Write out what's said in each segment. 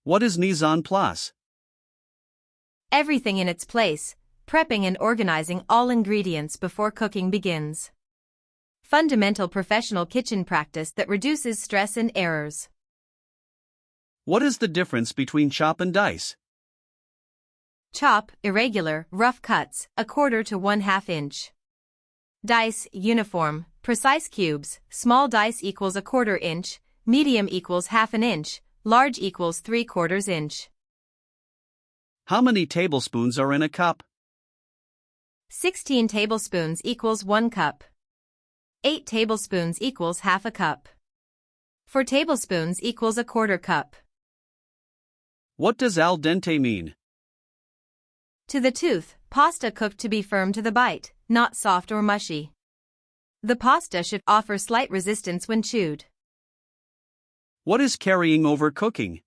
What is mise en place? Everything in its place, prepping and organizing all ingredients before cooking begins. Fundamental professional kitchen practice that reduces stress and errors. What is the difference between chop and dice? Chop, irregular, rough cuts, 1/4 to 1/2 inch. Dice, uniform, precise cubes, small dice equals 1/4 inch, medium equals 1/2 inch, large equals 3/4 inch. How many tablespoons are in a cup? 16 tablespoons equals 1 cup. 8 tablespoons equals 1/2 cup. 4 tablespoons equals 1/4 cup. What does al dente mean? To the tooth, pasta cooked to be firm to the bite, not soft or mushy. The pasta should offer slight resistance when chewed. What is carrying over cooking?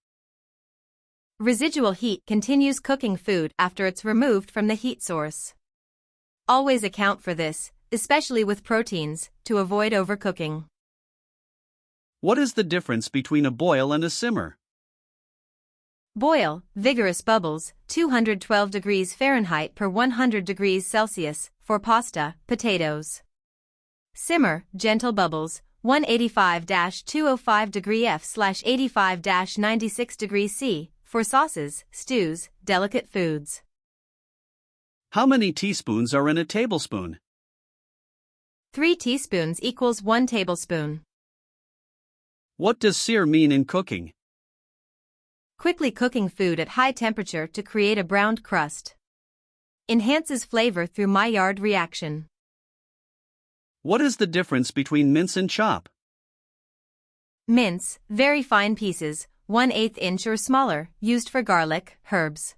Residual heat continues cooking food after it's removed from the heat source. Always account for this, especially with proteins, to avoid overcooking. What is the difference between a boil and a simmer? Boil, vigorous bubbles, 212 degrees Fahrenheit per 100 degrees Celsius, for pasta, potatoes. Simmer, gentle bubbles, 185-205 degree F/85-96 degrees C, for sauces, stews, delicate foods. How many teaspoons are in a tablespoon? 3 teaspoons equals 1 tablespoon. What does sear mean in cooking? Quickly cooking food at high temperature to create a browned crust. Enhances flavor through Maillard reaction. What is the difference between mince and chop? Mince, very fine pieces, 1/8 inch or smaller, used for garlic, herbs.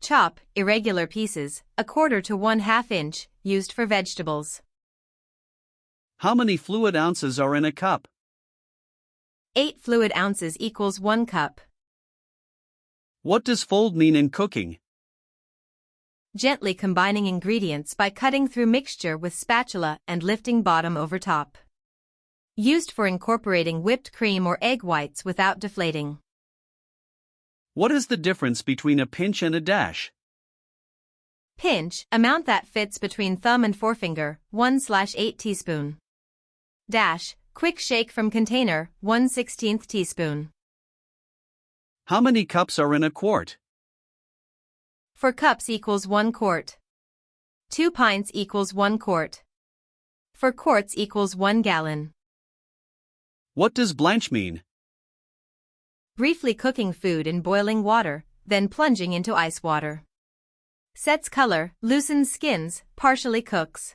Chop, irregular pieces, 1/4 to 1/2 inch, used for vegetables. How many fluid ounces are in a cup? 8 fluid ounces equals 1 cup. What does fold mean in cooking? Gently combining ingredients by cutting through mixture with spatula and lifting bottom over top. Used for incorporating whipped cream or egg whites without deflating. What is the difference between a pinch and a dash? Pinch, amount that fits between thumb and forefinger, 1/8 teaspoon. Dash, quick shake from container, 1/16 teaspoon. How many cups are in a quart? 4 cups equals 1 quart. 2 pints equals 1 quart. 4 quarts equals 1 gallon. What does blanch mean? Briefly cooking food in boiling water, then plunging into ice water. Sets color, loosens skins, partially cooks.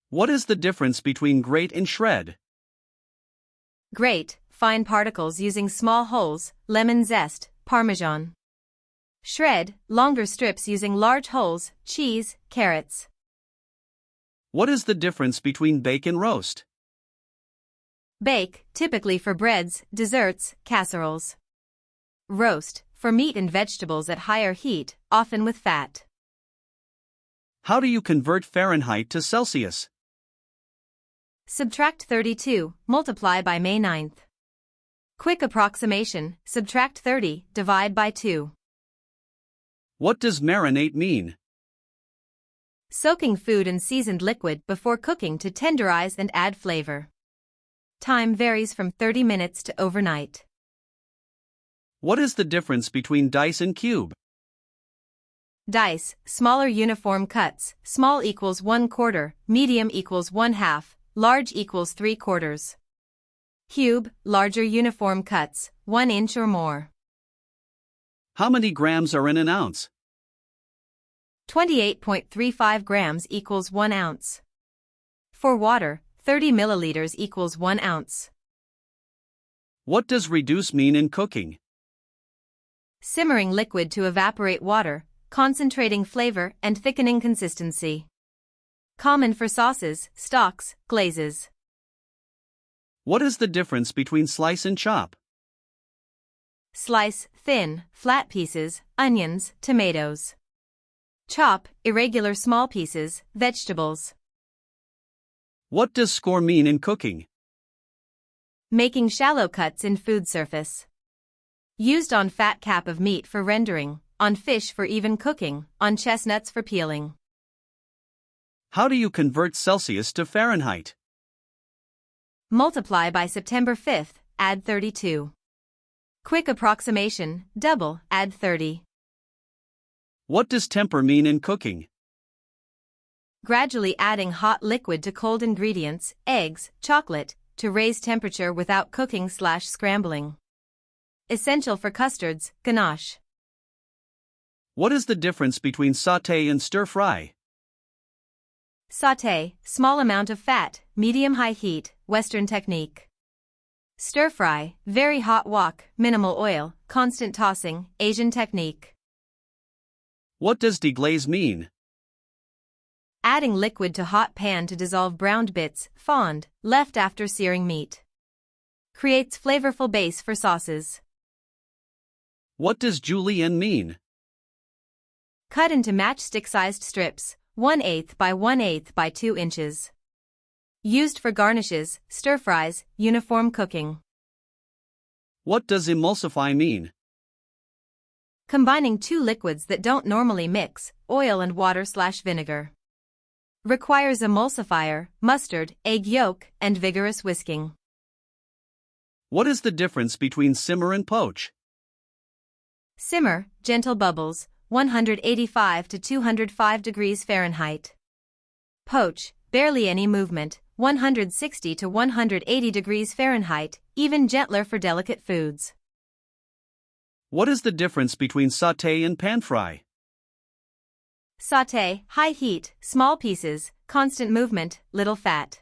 What is the difference between grate and shred? Grate, fine particles using small holes, lemon zest, Parmesan. Shred, longer strips using large holes, cheese, carrots. What is the difference between bake and roast? Bake, typically for breads, desserts, casseroles. Roast, for meat and vegetables at higher heat, often with fat. How do you convert Fahrenheit to Celsius? Subtract 32, multiply by May 9th. Quick approximation, subtract 30, divide by 2. What does marinate mean? Soaking food in seasoned liquid before cooking to tenderize and add flavor. Time varies from 30 minutes to overnight. What is the difference between dice and cube? Dice, smaller uniform cuts, small equals 1/4, medium equals 1/2, large equals 3/4. Cube, larger uniform cuts, 1 inch or more. How many grams are in an ounce? 28.35 grams equals 1 ounce. For water, 30 milliliters equals 1 ounce. What does reduce mean in cooking? Simmering liquid to evaporate water, concentrating flavor and thickening consistency. Common for sauces, stocks, glazes. What is the difference between slice and chop? Slice, thin, flat pieces, onions, tomatoes. Chop, irregular small pieces, vegetables. What does score mean in cooking? Making shallow cuts in food surface. Used on fat cap of meat for rendering, on fish for even cooking, on chestnuts for peeling. How do you convert Celsius to Fahrenheit? Multiply by September 5th, add 32. Quick approximation, double, add 30. What does temper mean in cooking? Gradually adding hot liquid to cold ingredients, eggs, chocolate, to raise temperature without cooking/scrambling. Essential for custards, ganache. What is the difference between sauté and stir-fry? Sauté, small amount of fat, medium-high heat, Western technique. Stir-fry, very hot wok, minimal oil, constant tossing, Asian technique. What does deglaze mean? Adding liquid to hot pan to dissolve browned bits, fond, left after searing meat. Creates flavorful base for sauces. What does julienne mean? Cut into matchstick-sized strips, 1/8 by 1/8 by 2 inches. Used for garnishes, stir-fries, uniform cooking. What does emulsify mean? Combining two liquids that don't normally mix, oil and water/vinegar. Requires emulsifier, mustard, egg yolk, and vigorous whisking. What is the difference between simmer and poach? Simmer, gentle bubbles, 185 to 205 degrees Fahrenheit. Poach, barely any movement, 160 to 180 degrees Fahrenheit, even gentler for delicate foods. What is the difference between sauté and pan-fry? Sauté, high heat, small pieces, constant movement, little fat.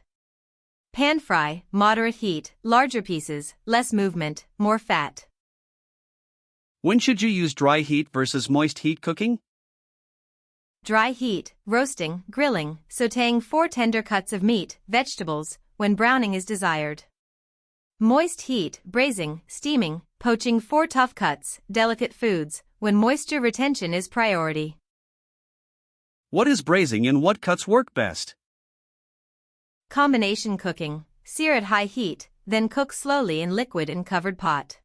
Pan-fry, moderate heat, larger pieces, less movement, more fat. When should you use dry heat versus moist heat cooking? Dry heat, roasting, grilling, sautéing 4 tender cuts of meat, vegetables, when browning is desired. Moist heat, braising, steaming, poaching 4 tough cuts, delicate foods, when moisture retention is priority. What is braising and what cuts work best? Combination cooking, sear at high heat, then cook slowly in liquid in covered pot.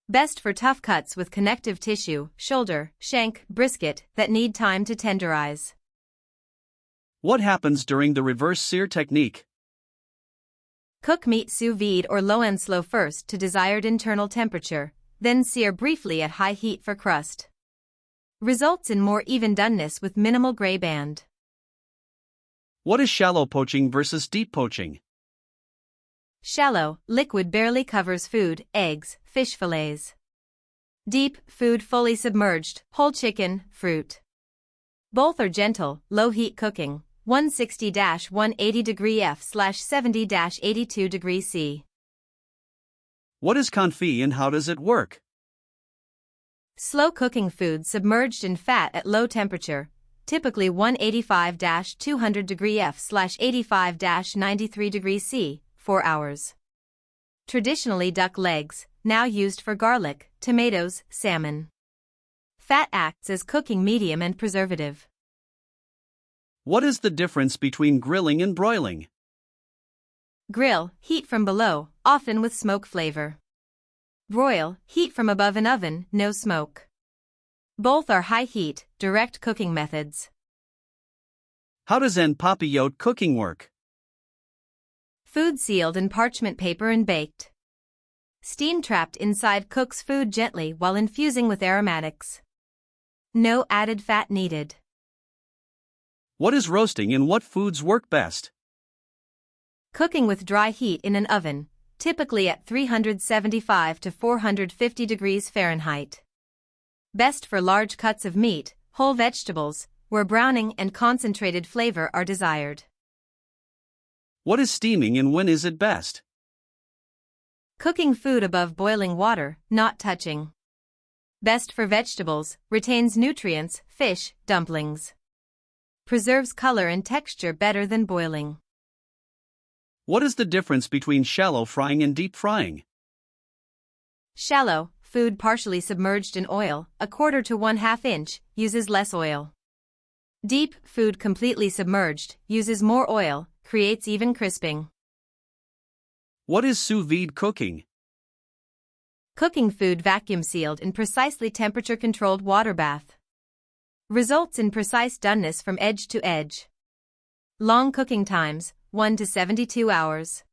Best for tough cuts with connective tissue, shoulder, shank, brisket, that need time to tenderize. What happens during the reverse sear technique? Cook meat sous vide or low and slow first to desired internal temperature, then sear briefly at high heat for crust. Results in more even doneness with minimal gray band. What is shallow poaching versus deep poaching? Shallow, liquid barely covers food, eggs, fish fillets. Deep, food fully submerged, whole chicken, fruit. Both are gentle, low-heat cooking, 160-180 degree F/70-82 degree C. What is confit and how does it work? Slow cooking food submerged in fat at low temperature, typically 185-200 degree F/85-93 degree C, 4 hours. Traditionally duck legs, now used for garlic, tomatoes, salmon. Fat acts as cooking medium and preservative. What is the difference between grilling and broiling? Grill, heat from below, often with smoke flavor. Broil, heat from above an oven, no smoke. Both are high heat, direct cooking methods. How does en papillote cooking work? Food sealed in parchment paper and baked. Steam trapped inside cooks food gently while infusing with aromatics. No added fat needed. What is roasting and what foods work best? Cooking with dry heat in an oven, typically at 375 to 450 degrees Fahrenheit. Best for large cuts of meat, whole vegetables, where browning and concentrated flavor are desired. What is steaming and when is it best? Cooking food above boiling water, not touching. Best for vegetables, retains nutrients, fish, dumplings. Preserves color and texture better than boiling. What is the difference between shallow frying and deep frying? Shallow, food partially submerged in oil, 1/4 to 1/2 inch, uses less oil. Deep, food completely submerged, uses more oil, creates even crisping. What is sous vide cooking? Cooking food vacuum-sealed in precisely temperature-controlled water bath. Results in precise doneness from edge to edge. Long cooking times, 1 to 72 hours.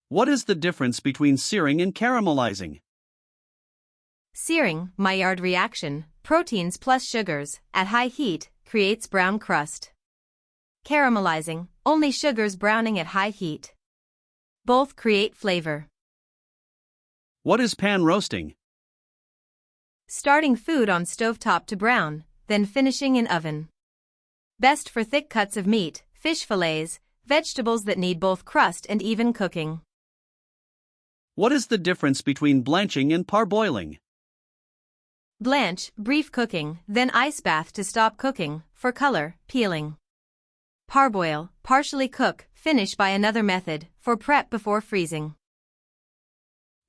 What is the difference between searing and caramelizing? Searing, Maillard reaction, proteins plus sugars, at high heat, creates brown crust. Caramelizing, only sugars browning at high heat. Both create flavor. What is pan roasting? Starting food on stovetop to brown, then finishing in oven. Best for thick cuts of meat, fish fillets, vegetables that need both crust and even cooking. What is the difference between blanching and parboiling? Blanch, brief cooking, then ice bath to stop cooking, for color, peeling. Parboil, partially cook, finish by another method, for prep before freezing.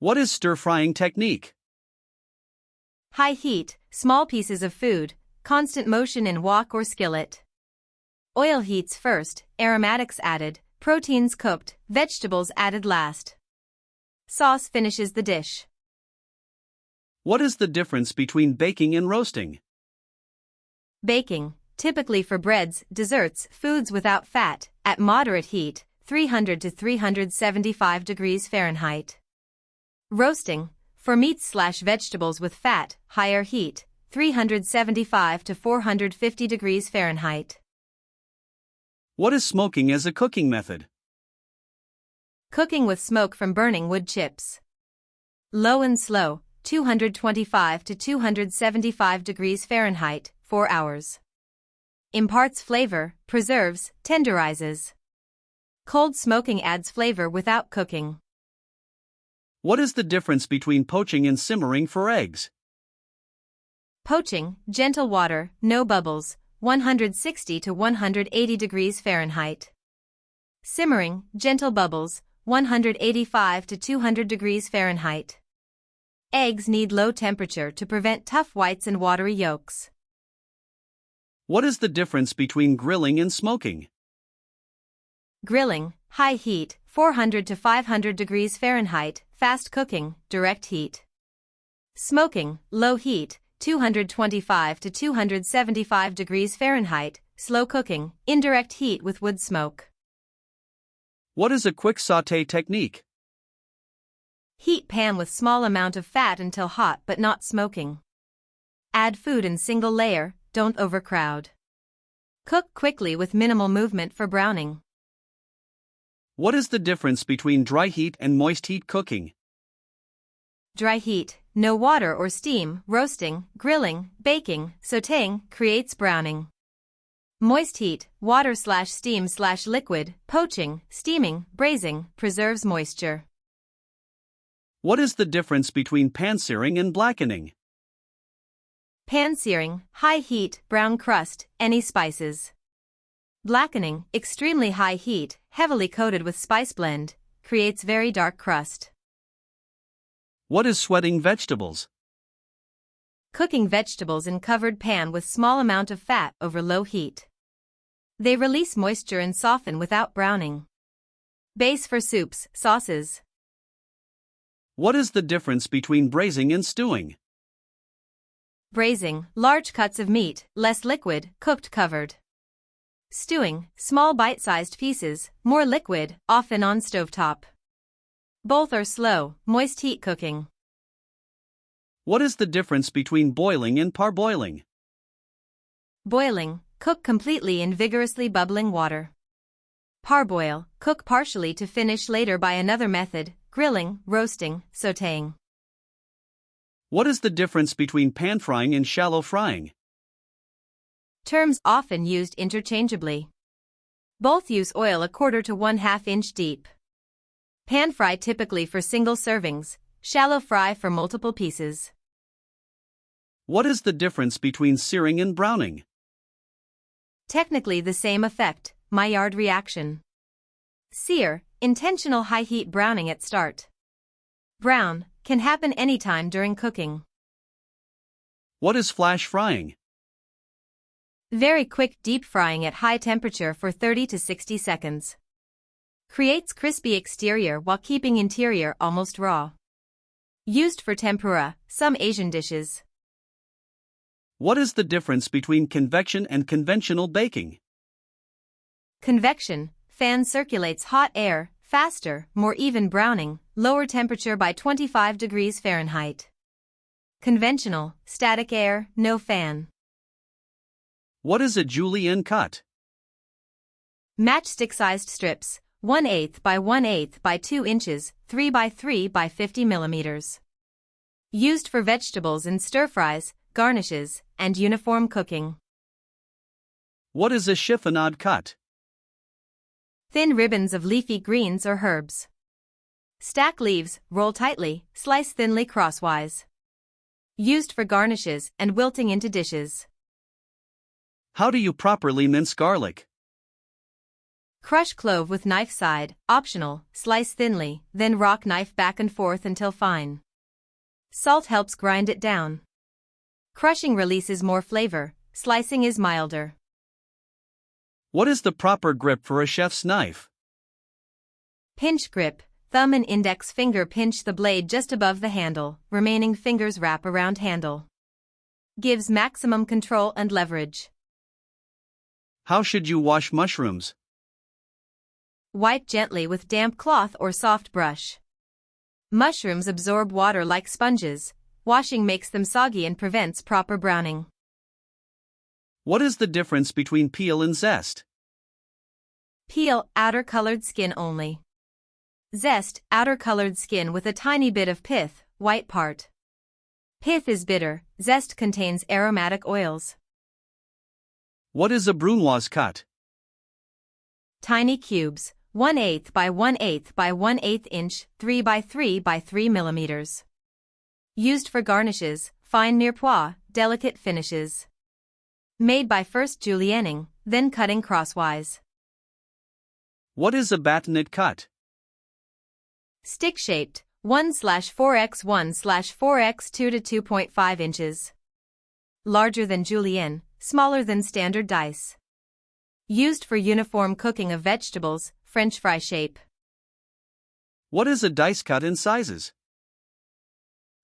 What is stir-frying technique? High heat, small pieces of food, constant motion in wok or skillet. Oil heats first, aromatics added, proteins cooked, vegetables added last. Sauce finishes the dish. What is the difference between baking and roasting? Baking, typically for breads, desserts, foods without fat, at moderate heat, 300 to 375 degrees Fahrenheit. Roasting, for meats/vegetables with fat, higher heat, 375 to 450 degrees Fahrenheit. What is smoking as a cooking method? Cooking with smoke from burning wood chips. Low and slow, 225 to 275 degrees Fahrenheit, 4 hours. Imparts flavor, preserves, tenderizes. Cold smoking adds flavor without cooking. What is the difference between poaching and simmering for eggs? Poaching, gentle water, no bubbles, 160 to 180 degrees Fahrenheit. Simmering, gentle bubbles, 185 to 200 degrees Fahrenheit. Eggs need low temperature to prevent tough whites and watery yolks. What is the difference between grilling and smoking? Grilling, high heat, 400 to 500 degrees Fahrenheit, fast cooking, direct heat. Smoking, low heat, 225 to 275 degrees Fahrenheit, slow cooking, indirect heat with wood smoke. What is a quick sauté technique? Heat pan with small amount of fat until hot but not smoking. Add food in single layer, don't overcrowd. Cook quickly with minimal movement for browning. What is the difference between dry heat and moist heat cooking? Dry heat, no water or steam, roasting, grilling, baking, sautéing, creates browning. Moist heat, water/steam/liquid, poaching, steaming, braising, preserves moisture. What is the difference between pan-searing and blackening? Pan-searing, high heat, brown crust, any spices. Blackening, extremely high heat, heavily coated with spice blend, creates very dark crust. What is sweating vegetables? Cooking vegetables in covered pan with small amount of fat over low heat. They release moisture and soften without browning. Base for soups, sauces. What is the difference between braising and stewing? Braising, large cuts of meat, less liquid, cooked covered. Stewing, small bite-sized pieces, more liquid, often on stovetop. Both are slow, moist heat cooking. What is the difference between boiling and parboiling? Boiling, cook completely in vigorously bubbling water. Parboil, cook partially to finish later by another method, grilling, roasting, sautéing. What is the difference between pan frying and shallow frying? Terms often used interchangeably. Both use oil 1/4 to 1/2 inch deep. Pan fry typically for single servings, shallow fry for multiple pieces. What is the difference between searing and browning? Technically the same effect, Maillard reaction. Sear, intentional high heat browning at start. Brown, can happen anytime during cooking. What is flash frying? Very quick deep frying at high temperature for 30 to 60 seconds. Creates crispy exterior while keeping interior almost raw. Used for tempura, some Asian dishes. What is the difference between convection and conventional baking? Convection, fan circulates hot air, faster, more even browning, lower temperature by 25 degrees Fahrenheit. Conventional, static air, no fan. What is a julienne cut? Matchstick-sized strips, 1/8 by 1/8 by 2 inches, 3 by 3 by 50 millimeters. Used for vegetables in stir-fries, garnishes, and uniform cooking. What is a chiffonade cut? Thin ribbons of leafy greens or herbs. Stack leaves, roll tightly, slice thinly crosswise. Used for garnishes and wilting into dishes. How do you properly mince garlic? Crush clove with knife side, optional, slice thinly, then rock knife back and forth until fine. Salt helps grind it down. Crushing releases more flavor, slicing is milder. What is the proper grip for a chef's knife? Pinch grip, thumb and index finger pinch the blade just above the handle, remaining fingers wrap around handle. Gives maximum control and leverage. How should you wash mushrooms? Wipe gently with damp cloth or soft brush. Mushrooms absorb water like sponges. Washing makes them soggy and prevents proper browning. What is the difference between peel and zest? Peel, outer colored skin only. Zest, outer colored skin with a tiny bit of pith, white part. Pith is bitter, zest contains aromatic oils. What is a brunoise cut? Tiny cubes, 1/8 by 1/8 by 1/8 inch, 3 by 3 by 3 millimeters. Used for garnishes, fine mirepoix, delicate finishes. Made by first julienning, then cutting crosswise. What is a bâtonnet cut? Stick-shaped, 1/4x1/4x2 to 2.5 inches. Larger than julienne, smaller than standard dice. Used for uniform cooking of vegetables, French fry shape. What is a dice cut in sizes?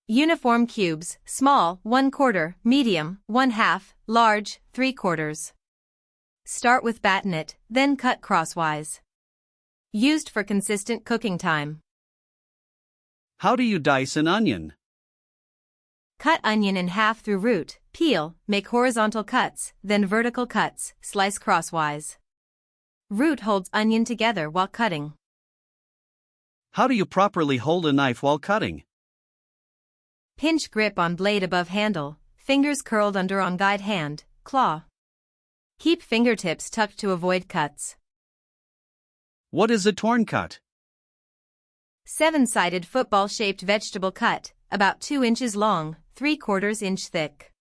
Uniform cubes, small, 1/4, medium, 1/2, large, 3/4. Start with bâtonnet, then cut crosswise. Used for consistent cooking time. How do you dice an onion? Cut onion in half through root, peel, make horizontal cuts, then vertical cuts, slice crosswise. Root holds onion together while cutting. How do you properly hold a knife while cutting? Pinch grip on blade above handle, fingers curled under on guide hand, claw. Keep fingertips tucked to avoid cuts. What is a torn cut? 7-sided football-shaped vegetable cut, about 2 inches long, 3/4 inch thick.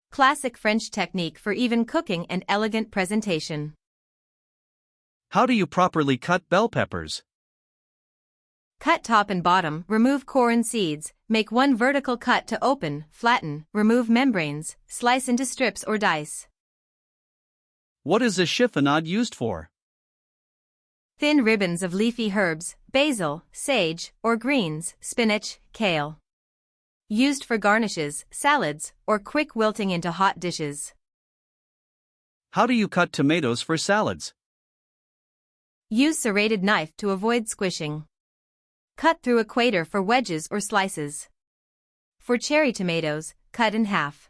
Classic French technique for even cooking and elegant presentation. How do you properly cut bell peppers? Cut top and bottom, remove core and seeds, make one vertical cut to open, flatten, remove membranes, slice into strips or dice. What is a chiffonade used for? Thin ribbons of leafy herbs, basil, sage, or greens, spinach, kale. Used for garnishes, salads, or quick wilting into hot dishes. How do you cut tomatoes for salads? Use serrated knife to avoid squishing. Cut through equator for wedges or slices. For cherry tomatoes, cut in half.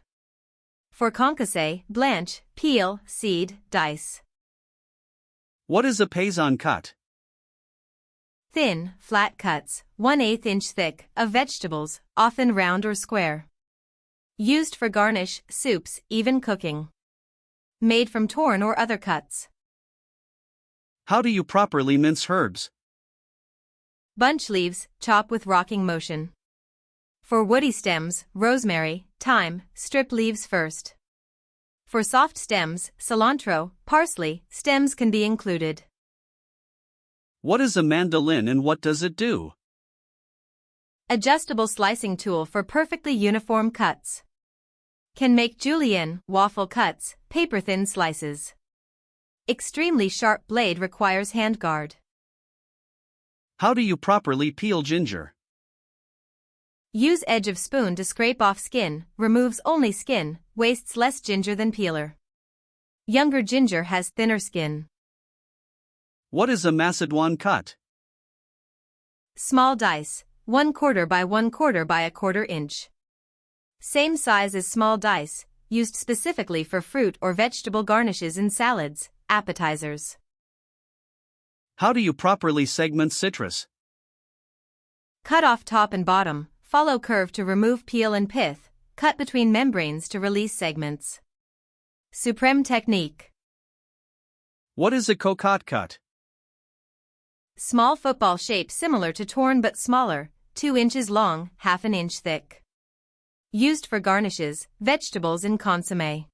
For concassé, blanch, peel, seed, dice. What is a paysan cut? Thin, flat cuts, 1/8 inch thick, of vegetables, often round or square. Used for garnish, soups, even cooking. Made from torn or other cuts. How do you properly mince herbs? Bunch leaves, chop with rocking motion. For woody stems, rosemary, thyme, strip leaves first. For soft stems, cilantro, parsley, stems can be included. What is a mandolin and what does it do? Adjustable slicing tool for perfectly uniform cuts. Can make julienne, waffle cuts, paper-thin slices. Extremely sharp blade requires handguard. How do you properly peel ginger? Use edge of spoon to scrape off skin, removes only skin, wastes less ginger than peeler. Younger ginger has thinner skin. What is a Macedon cut? Small dice, 1/4 by 1/4 by 1/4 inch. Same size as small dice, used specifically for fruit or vegetable garnishes in salads, appetizers. How do you properly segment citrus? Cut off top and bottom, follow curve to remove peel and pith, cut between membranes to release segments. Supreme technique. What is a cocotte cut? Small football shape similar to torn but smaller, 2 inches long, 1/2 inch thick. Used for garnishes, vegetables in consommé.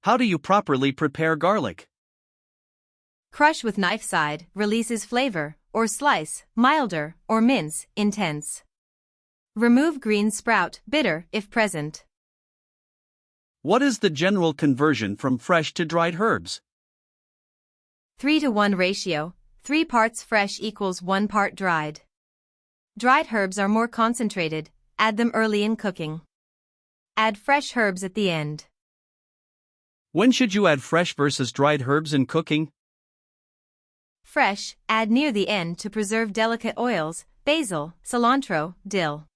How do you properly prepare garlic? Crush with knife side, releases flavor, or slice, milder, or mince, intense. Remove green sprout, bitter if present. What is the general conversion from fresh to dried herbs? 3:1 ratio, 3 parts fresh equals 1 part dried. Dried herbs are more concentrated, add them early in cooking. Add fresh herbs at the end. When should you add fresh versus dried herbs in cooking? Fresh, add near the end to preserve delicate oils, basil, cilantro, dill.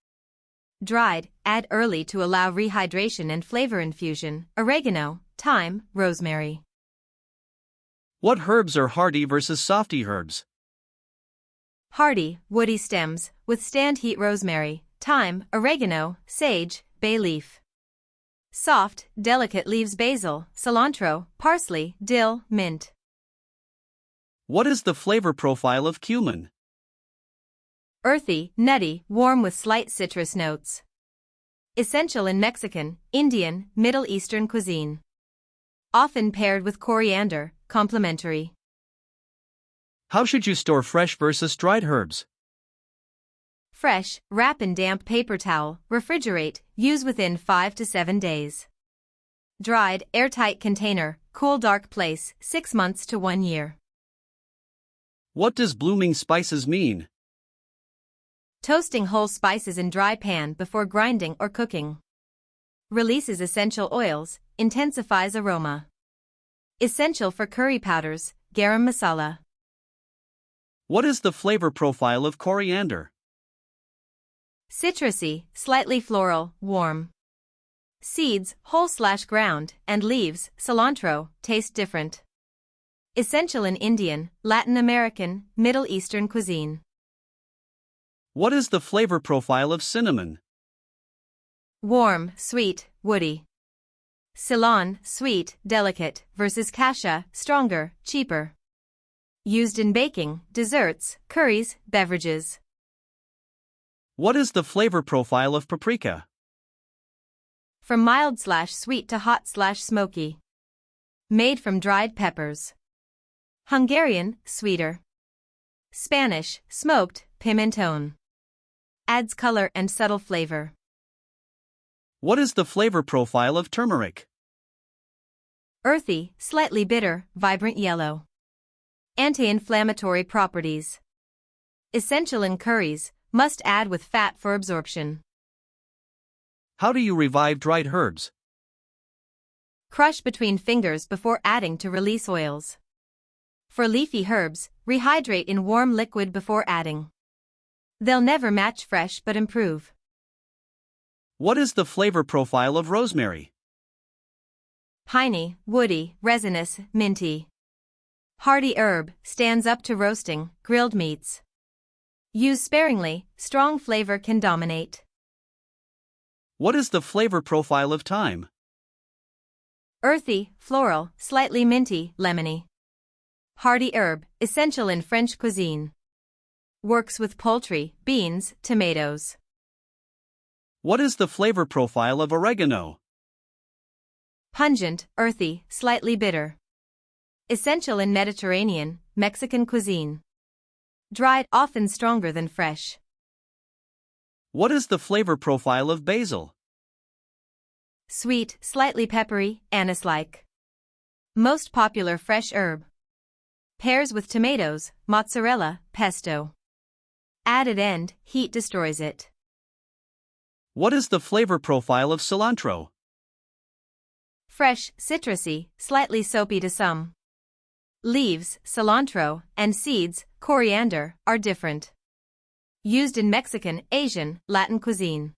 Dried, add early to allow rehydration and flavor infusion, oregano, thyme, rosemary. What herbs are hardy versus softy herbs? Hardy, woody stems, withstand heat rosemary, thyme, oregano, sage, bay leaf. Soft, delicate leaves basil, cilantro, parsley, dill, mint. What is the flavor profile of cumin? Earthy, nutty, warm with slight citrus notes. Essential in Mexican, Indian, Middle Eastern cuisine. Often paired with coriander, complementary. How should you store fresh versus dried herbs? Fresh, wrap in damp paper towel, refrigerate, use within 5 to 7 days. Dried, airtight container, cool dark place, 6 months to 1 year. What does blooming spices mean? Toasting whole spices in dry pan before grinding or cooking. Releases essential oils, intensifies aroma. Essential for curry powders, garam masala. What is the flavor profile of coriander? Citrusy, slightly floral, warm. Seeds, whole/ground, and leaves, cilantro, taste different. Essential in Indian, Latin American, Middle Eastern cuisine. What is the flavor profile of cinnamon? Warm, sweet, woody. Ceylon, sweet, delicate, versus cassia, stronger, cheaper. Used in baking, desserts, curries, beverages. What is the flavor profile of paprika? From mild/sweet to hot/smoky. Made from dried peppers. Hungarian, sweeter. Spanish, smoked, pimentón. Adds color and subtle flavor. What is the flavor profile of turmeric? Earthy, slightly bitter, vibrant yellow. Anti-inflammatory properties. Essential in curries, must add with fat for absorption. How do you revive dried herbs? Crush between fingers before adding to release oils. For leafy herbs, rehydrate in warm liquid before adding. They'll never match fresh but improve. What is the flavor profile of rosemary? Piney, woody, resinous, minty. Hardy herb, stands up to roasting, grilled meats. Use sparingly, strong flavor can dominate. What is the flavor profile of thyme? Earthy, floral, slightly minty, lemony. Hardy herb, essential in French cuisine. Works with poultry, beans, tomatoes. What is the flavor profile of oregano? Pungent, earthy, slightly bitter. Essential in Mediterranean, Mexican cuisine. Dried, often stronger than fresh. What is the flavor profile of basil? Sweet, slightly peppery, anise-like. Most popular fresh herb. Pairs with tomatoes, mozzarella, pesto. Added end, heat destroys it. What is the flavor profile of cilantro? Fresh, citrusy, slightly soapy to some. Leaves, cilantro, and seeds, coriander, are different. Used in Mexican, Asian, Latin cuisine.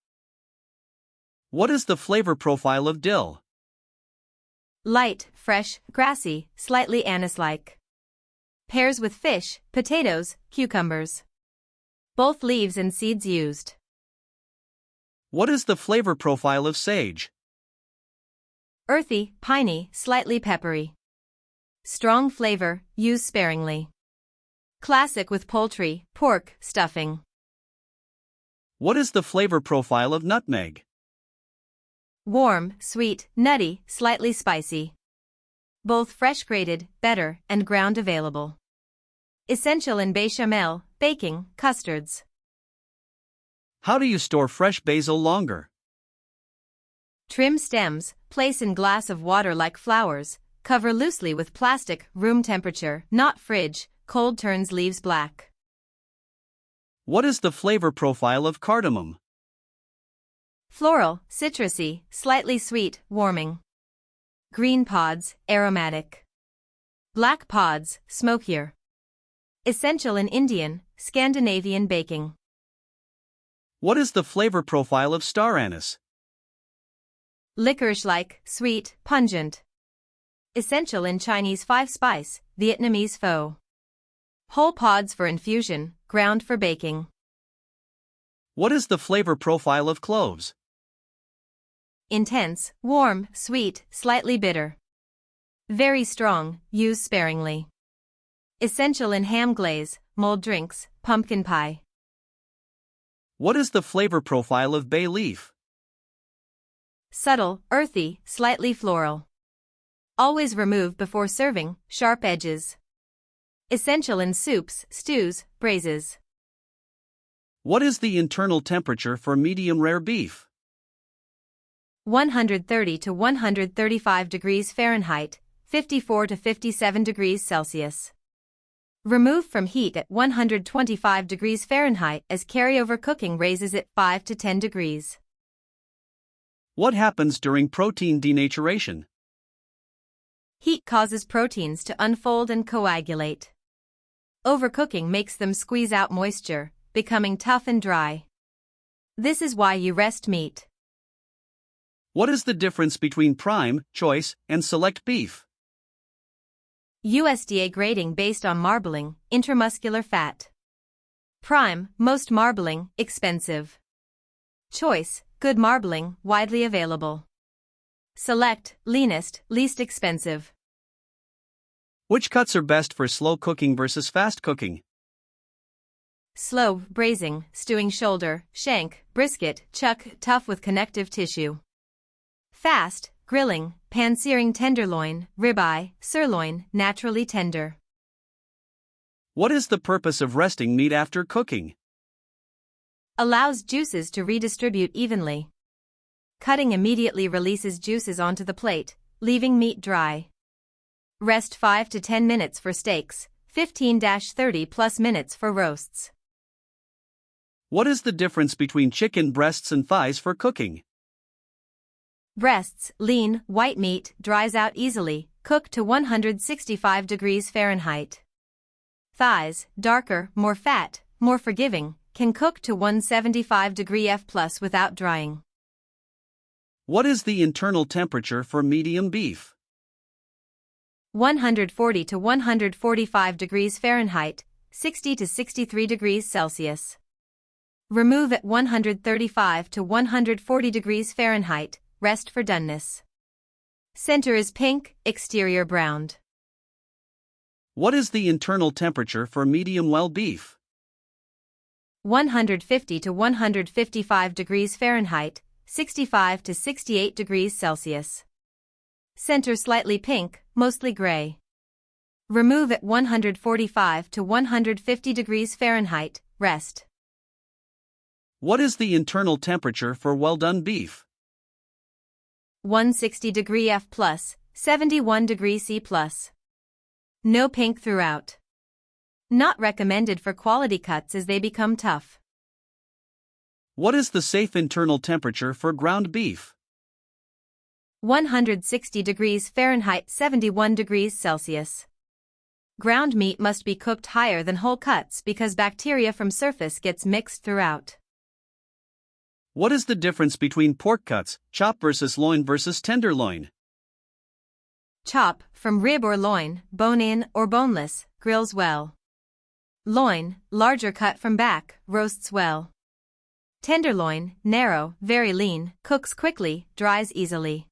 What is the flavor profile of dill? Light, fresh, grassy, slightly anise-like. Pairs with fish, potatoes, cucumbers. Both leaves and seeds used. What is the flavor profile of sage? Earthy, piney, slightly peppery. Strong flavor, use sparingly. Classic with poultry, pork, stuffing. What is the flavor profile of nutmeg? Warm, sweet, nutty, slightly spicy. Both fresh grated, better, and ground available. Essential in bechamel, baking, custards. How do you store fresh basil longer? Trim stems, place in glass of water like flowers, cover loosely with plastic, room temperature, not fridge, cold turns leaves black. What is the flavor profile of cardamom? Floral, citrusy, slightly sweet, warming. Green pods, aromatic. Black pods, smokier. Essential in Indian, Scandinavian baking. What is the flavor profile of star anise? Licorice-like, sweet, pungent. Essential in Chinese five-spice, Vietnamese pho. Whole pods for infusion, ground for baking. What is the flavor profile of cloves? Intense, warm, sweet, slightly bitter. Very strong, use sparingly. Essential in ham glaze, mulled drinks, pumpkin pie. What is the flavor profile of bay leaf? Subtle, earthy, slightly floral. Always remove before serving, sharp edges. Essential in soups, stews, braises. What is the internal temperature for medium rare beef? 130 to 135 degrees Fahrenheit, 54 to 57 degrees Celsius. Remove from heat at 125 degrees Fahrenheit as carryover cooking raises it 5 to 10 degrees. What happens during protein denaturation? Heat causes proteins to unfold and coagulate. Overcooking makes them squeeze out moisture, becoming tough and dry. This is why you rest meat. What is the difference between prime, choice, and select beef? USDA grading based on marbling, intramuscular fat. Prime, most marbling, expensive. Choice, good marbling, widely available. Select, leanest, least expensive. Which cuts are best for slow cooking versus fast cooking? Slow, braising, stewing shoulder, shank, brisket, chuck, tough with connective tissue. Fast, grilling, pan-searing tenderloin, ribeye, sirloin, naturally tender. What is the purpose of resting meat after cooking? Allows juices to redistribute evenly. Cutting immediately releases juices onto the plate, leaving meat dry. Rest 5 to 10 minutes for steaks, 15-30 plus minutes for roasts. What is the difference between chicken breasts and thighs for cooking? Breasts, lean, white meat, dries out easily, cook to 165 degrees Fahrenheit. Thighs, darker, more fat, more forgiving, can cook to 175 degree F plus without drying. What is the internal temperature for medium beef? 140 to 145 degrees Fahrenheit, 60 to 63 degrees Celsius. Remove at 135 to 140 degrees Fahrenheit, rest for doneness. Center is pink, exterior browned. What is the internal temperature for medium well beef? 150 to 155 degrees Fahrenheit, 65 to 68 degrees Celsius. Center slightly pink, mostly gray. Remove at 145 to 150 degrees Fahrenheit, rest. What is the internal temperature for well done beef? 160 degree F plus, 71 degree C plus. No pink throughout. Not recommended for quality cuts as they become tough. What is the safe internal temperature for ground beef? 160 degrees Fahrenheit 71 degrees Celsius. Ground meat must be cooked higher than whole cuts because bacteria from surface gets mixed throughout. What is the difference between pork cuts, chop versus loin versus tenderloin? Chop, from rib or loin, bone-in or boneless, grills well. Loin, larger cut from back, roasts well. Tenderloin, narrow, very lean, cooks quickly, dries easily.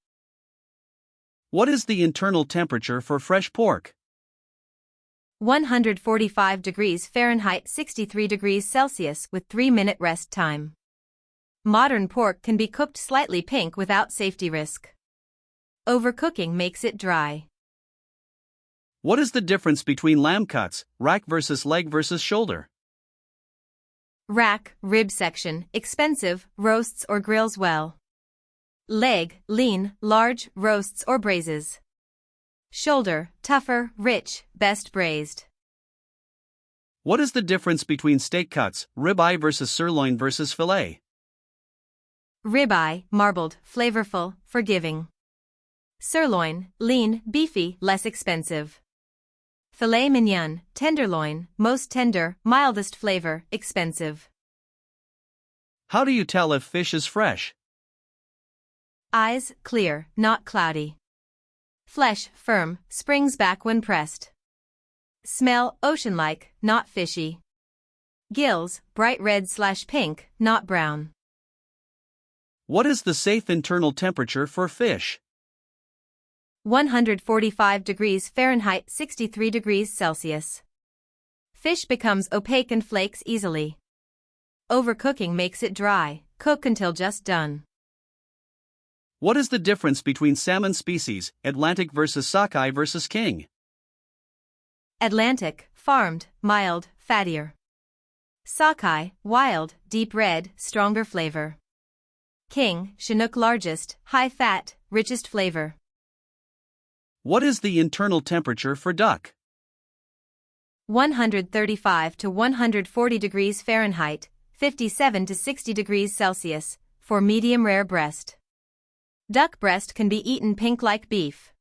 What is the internal temperature for fresh pork? 145 degrees Fahrenheit 63 degrees Celsius with 3-minute rest time. Modern pork can be cooked slightly pink without safety risk. Overcooking makes it dry. What is the difference between lamb cuts, rack versus leg versus shoulder? Rack, rib section, expensive, roasts or grills well. Leg, lean, large, roasts or braises. Shoulder, tougher, rich, best braised. What is the difference between steak cuts, ribeye versus sirloin versus fillet? Ribeye, marbled, flavorful, forgiving. Sirloin, lean, beefy, less expensive. Filet mignon, tenderloin, most tender, mildest flavor, expensive. How do you tell if fish is fresh? Eyes, clear, not cloudy. Flesh, firm, springs back when pressed. Smell, ocean-like, not fishy. Gills, bright red/pink, not brown. What is the safe internal temperature for fish? 145 degrees Fahrenheit 63 degrees Celsius. Fish becomes opaque and flakes easily. Overcooking makes it dry, cook until just done. What is the difference between salmon species, Atlantic versus sockeye versus king? Atlantic, farmed, mild, fattier. Sockeye, wild, deep red, stronger flavor. King, Chinook largest, high fat, richest flavor. What is the internal temperature for duck? 135 to 140 degrees Fahrenheit, 57 to 60 degrees Celsius, for medium rare breast. Duck breast can be eaten pink like beef.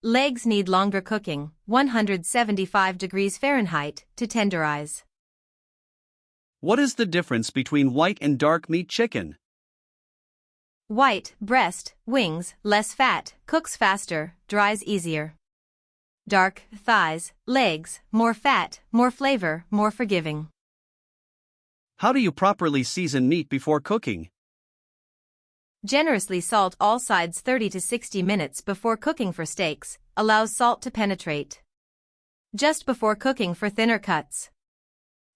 Legs need longer cooking, 175 degrees Fahrenheit, to tenderize. What is the difference between white and dark meat chicken? White, breast, wings, less fat, cooks faster, dries easier. Dark, thighs, legs, more fat, more flavor, more forgiving. How do you properly season meat before cooking? Generously salt all sides 30 to 60 minutes before cooking for steaks, allows salt to penetrate. Just before cooking for thinner cuts.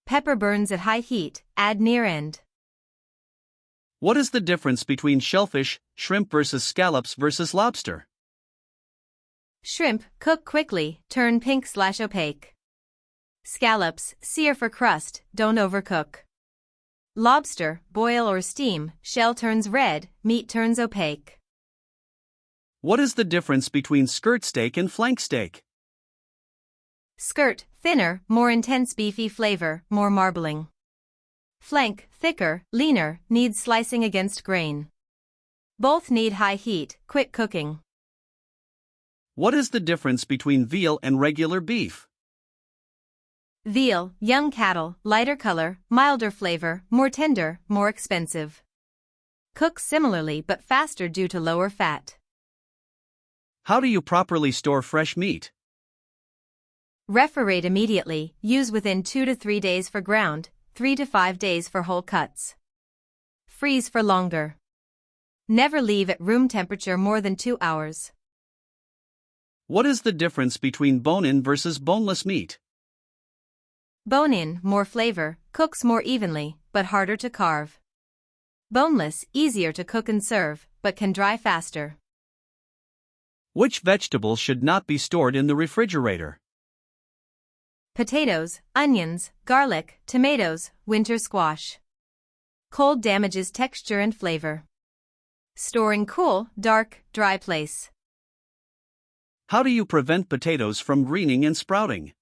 Pepper burns at high heat, add near end. What is the difference between shellfish, shrimp versus scallops versus lobster? Shrimp, cook quickly, turn pink/opaque. Scallops, sear for crust, don't overcook. Lobster, boil or steam, shell turns red, meat turns opaque. What is the difference between skirt steak and flank steak? Skirt, thinner, more intense beefy flavor, more marbling. Flank, thicker, leaner, needs slicing against grain. Both need high heat, quick cooking. What is the difference between veal and regular beef? Veal, young cattle, lighter color, milder flavor, more tender, more expensive. Cooks similarly but faster due to lower fat. How do you properly store fresh meat? Refrigerate immediately, use within 2 to 3 days for ground, 3 to 5 days for whole cuts. Freeze for longer. Never leave at room temperature more than 2 hours. What is the difference between bone-in versus boneless meat? Bone-in, more flavor, cooks more evenly, but harder to carve. Boneless, easier to cook and serve, but can dry faster. Which vegetables should not be stored in the refrigerator? Potatoes, onions, garlic, tomatoes, winter squash. Cold damages texture and flavor. Store in cool, dark, dry place. How do you prevent potatoes from greening and sprouting?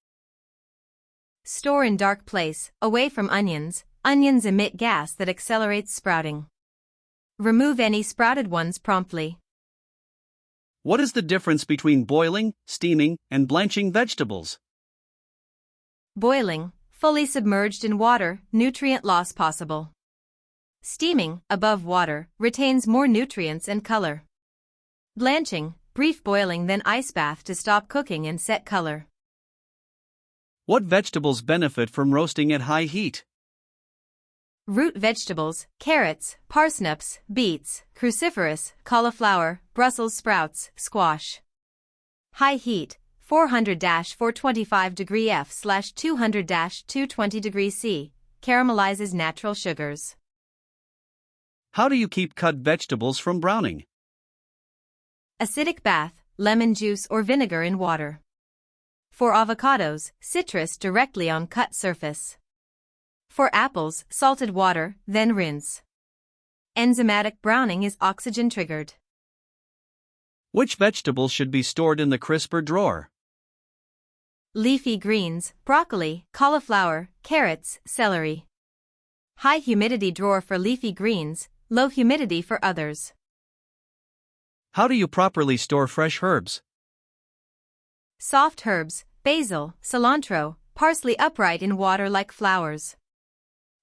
Store in dark place, away from onions, onions emit gas that accelerates sprouting. Remove any sprouted ones promptly. What is the difference between boiling, steaming, and blanching vegetables? Boiling, fully submerged in water, nutrient loss possible. Steaming, above water, retains more nutrients and color. Blanching, brief boiling then ice bath to stop cooking and set color. What vegetables benefit from roasting at high heat? Root vegetables, carrots, parsnips, beets, cruciferous, cauliflower, Brussels sprouts, squash. High heat, 400-425 degree F/200-220 degree C, caramelizes natural sugars. How do you keep cut vegetables from browning? Acidic bath, lemon juice or vinegar in water. For avocados, citrus directly on cut surface. For apples, salted water, then rinse. Enzymatic browning is oxygen-triggered. Which vegetables should be stored in the crisper drawer? Leafy greens, broccoli, cauliflower, carrots, celery. High humidity drawer for leafy greens, low humidity for others. How do you properly store fresh herbs? Soft herbs, basil, cilantro, parsley upright in water like flowers.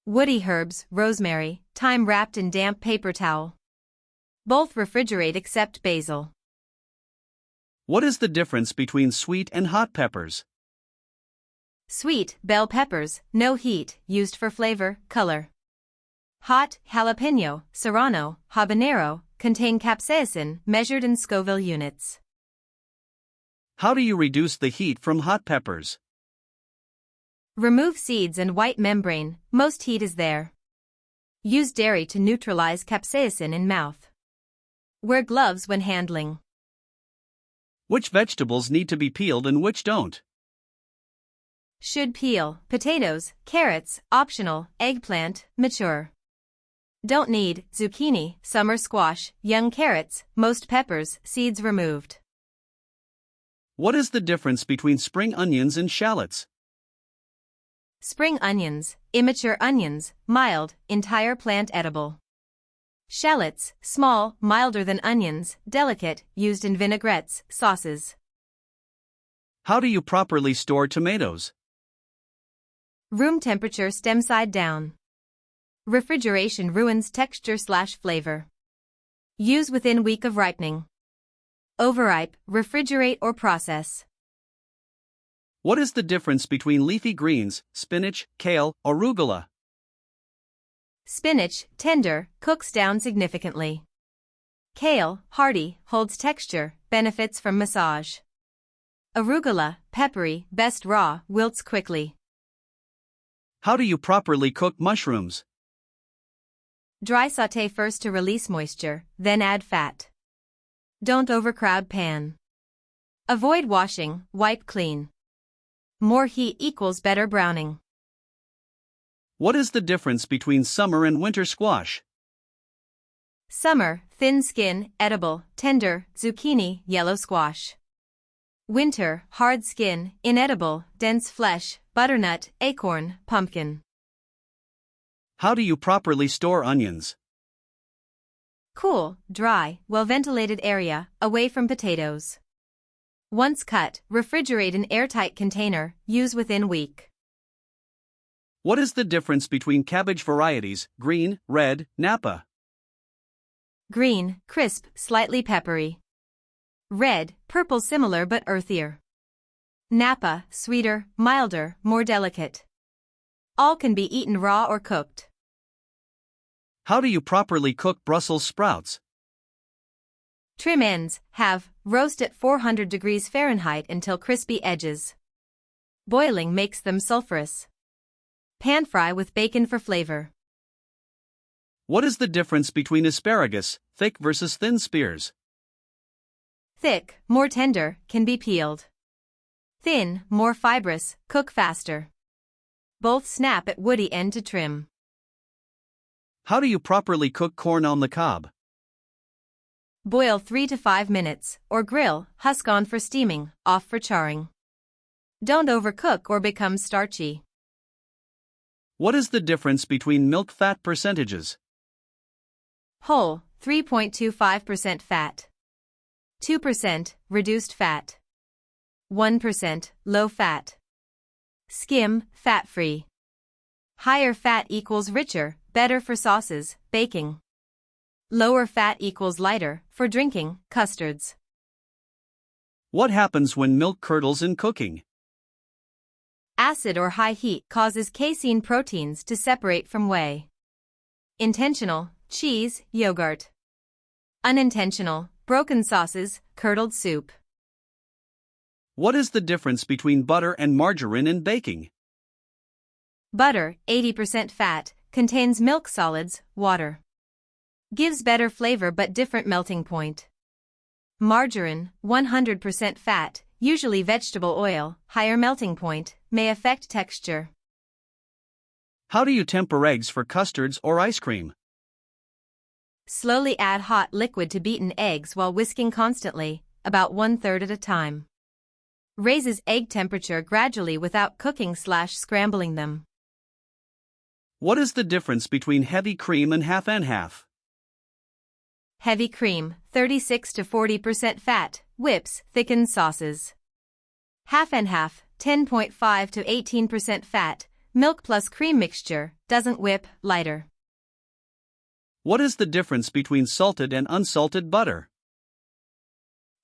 Woody herbs, rosemary, thyme wrapped in damp paper towel. Both refrigerate except basil. What is the difference between sweet and hot peppers? Sweet, bell peppers, no heat, used for flavor, color. Hot, jalapeno, serrano, habanero, contain capsaicin, measured in Scoville units. How do you reduce the heat from hot peppers? Remove seeds and white membrane, most heat is there. Use dairy to neutralize capsaicin in mouth. Wear gloves when handling. Which vegetables need to be peeled and which don't? Should peel, potatoes, carrots, optional, eggplant, mature. Don't need, zucchini, summer squash, young carrots, most peppers, seeds removed. What is the difference between spring onions and shallots? Spring onions, immature onions, mild, entire plant edible. Shallots, small, milder than onions, delicate, used in vinaigrettes, sauces. How do you properly store tomatoes? Room temperature stem side down. Refrigeration ruins texture/flavor. Use within week of ripening. Overripe, refrigerate or process. What is the difference between leafy greens, spinach, kale, or arugula? Spinach, tender, cooks down significantly. Kale, hearty, holds texture, benefits from massage. Arugula, peppery, best raw, wilts quickly. How do you properly cook mushrooms? Dry sauté first to release moisture, then add fat. Don't overcrowd pan. Avoid washing, wipe clean. More heat equals better browning. What is the difference between summer and winter squash? Summer, thin skin, edible, tender, zucchini, yellow squash. Winter, hard skin, inedible, dense flesh, butternut, acorn, pumpkin. How do you properly store onions? Cool, dry, well-ventilated area, away from potatoes. Once cut, refrigerate in airtight container, use within week. What is the difference between cabbage varieties, green, red, Napa? Green, crisp, slightly peppery. Red, purple similar but earthier. Napa, sweeter, milder, more delicate. All can be eaten raw or cooked. How do you properly cook Brussels sprouts? Trim ends, have, roast at 400 degrees Fahrenheit until crispy edges. Boiling makes them sulfurous. Pan fry with bacon for flavor. What is the difference between asparagus, thick versus thin spears? Thick, more tender, can be peeled. Thin, more fibrous, cook faster. Both snap at woody end to trim. How do you properly cook corn on the cob? Boil 3 to 5 minutes, or grill, husk on for steaming, off for charring. Don't overcook or become starchy. What is the difference between milk fat percentages? Whole, 3.25% fat. 2% reduced fat. 1% low fat. Skim, fat-free. Higher fat equals richer, better for sauces, baking. Lower fat equals lighter, for drinking, custards. What happens when milk curdles in cooking? Acid or high heat causes casein proteins to separate from whey. Intentional, cheese, yogurt. Unintentional, broken sauces, curdled soup. What is the difference between butter and margarine in baking? Butter, 80% fat, contains milk solids, water. Gives better flavor but different melting point. Margarine, 100% fat, usually vegetable oil, higher melting point, may affect texture. How do you temper eggs for custards or ice cream? Slowly add hot liquid to beaten eggs while whisking constantly, about 1/3 at a time. Raises egg temperature gradually without cooking/scrambling them. What is the difference between heavy cream and half and half? Heavy cream, 36 to 40% fat, whips, thickens sauces. Half and half, 10.5 to 18% fat, milk plus cream mixture, doesn't whip, lighter. What is the difference between salted and unsalted butter?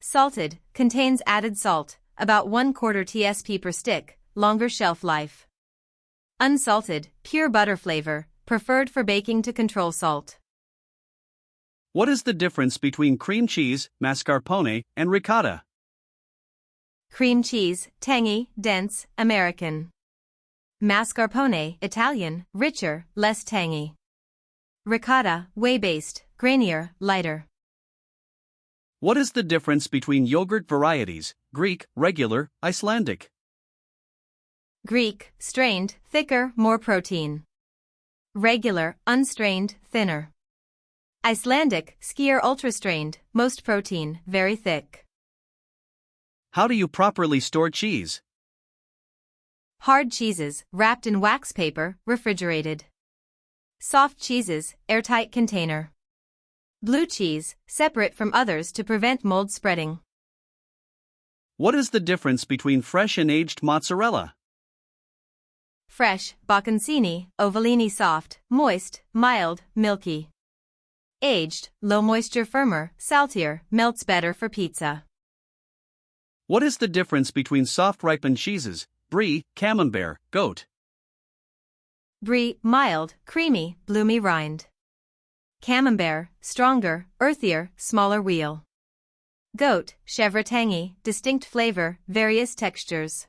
Salted, contains added salt, about 1/4 tsp per stick, longer shelf life. Unsalted, pure butter flavor, preferred for baking to control salt. What is the difference between cream cheese, mascarpone, and ricotta? Cream cheese, tangy, dense, American. Mascarpone, Italian, richer, less tangy. Ricotta, whey-based, grainier, lighter. What is the difference between yogurt varieties, Greek, regular, Icelandic? Greek, strained, thicker, more protein. Regular, unstrained, thinner. Icelandic, skier ultra-strained, most protein, very thick. How do you properly store cheese? Hard cheeses, wrapped in wax paper, refrigerated. Soft cheeses, airtight container. Blue cheese, separate from others to prevent mold spreading. What is the difference between fresh and aged mozzarella? Fresh, bocconcini, ovellini soft, moist, mild, milky. Aged, low moisture firmer, saltier, melts better for pizza. What is the difference between soft ripened cheeses, brie, camembert, goat? Brie, mild, creamy, bloomy rind. Camembert, stronger, earthier, smaller wheel. Goat, chèvre tangy, distinct flavor, various textures.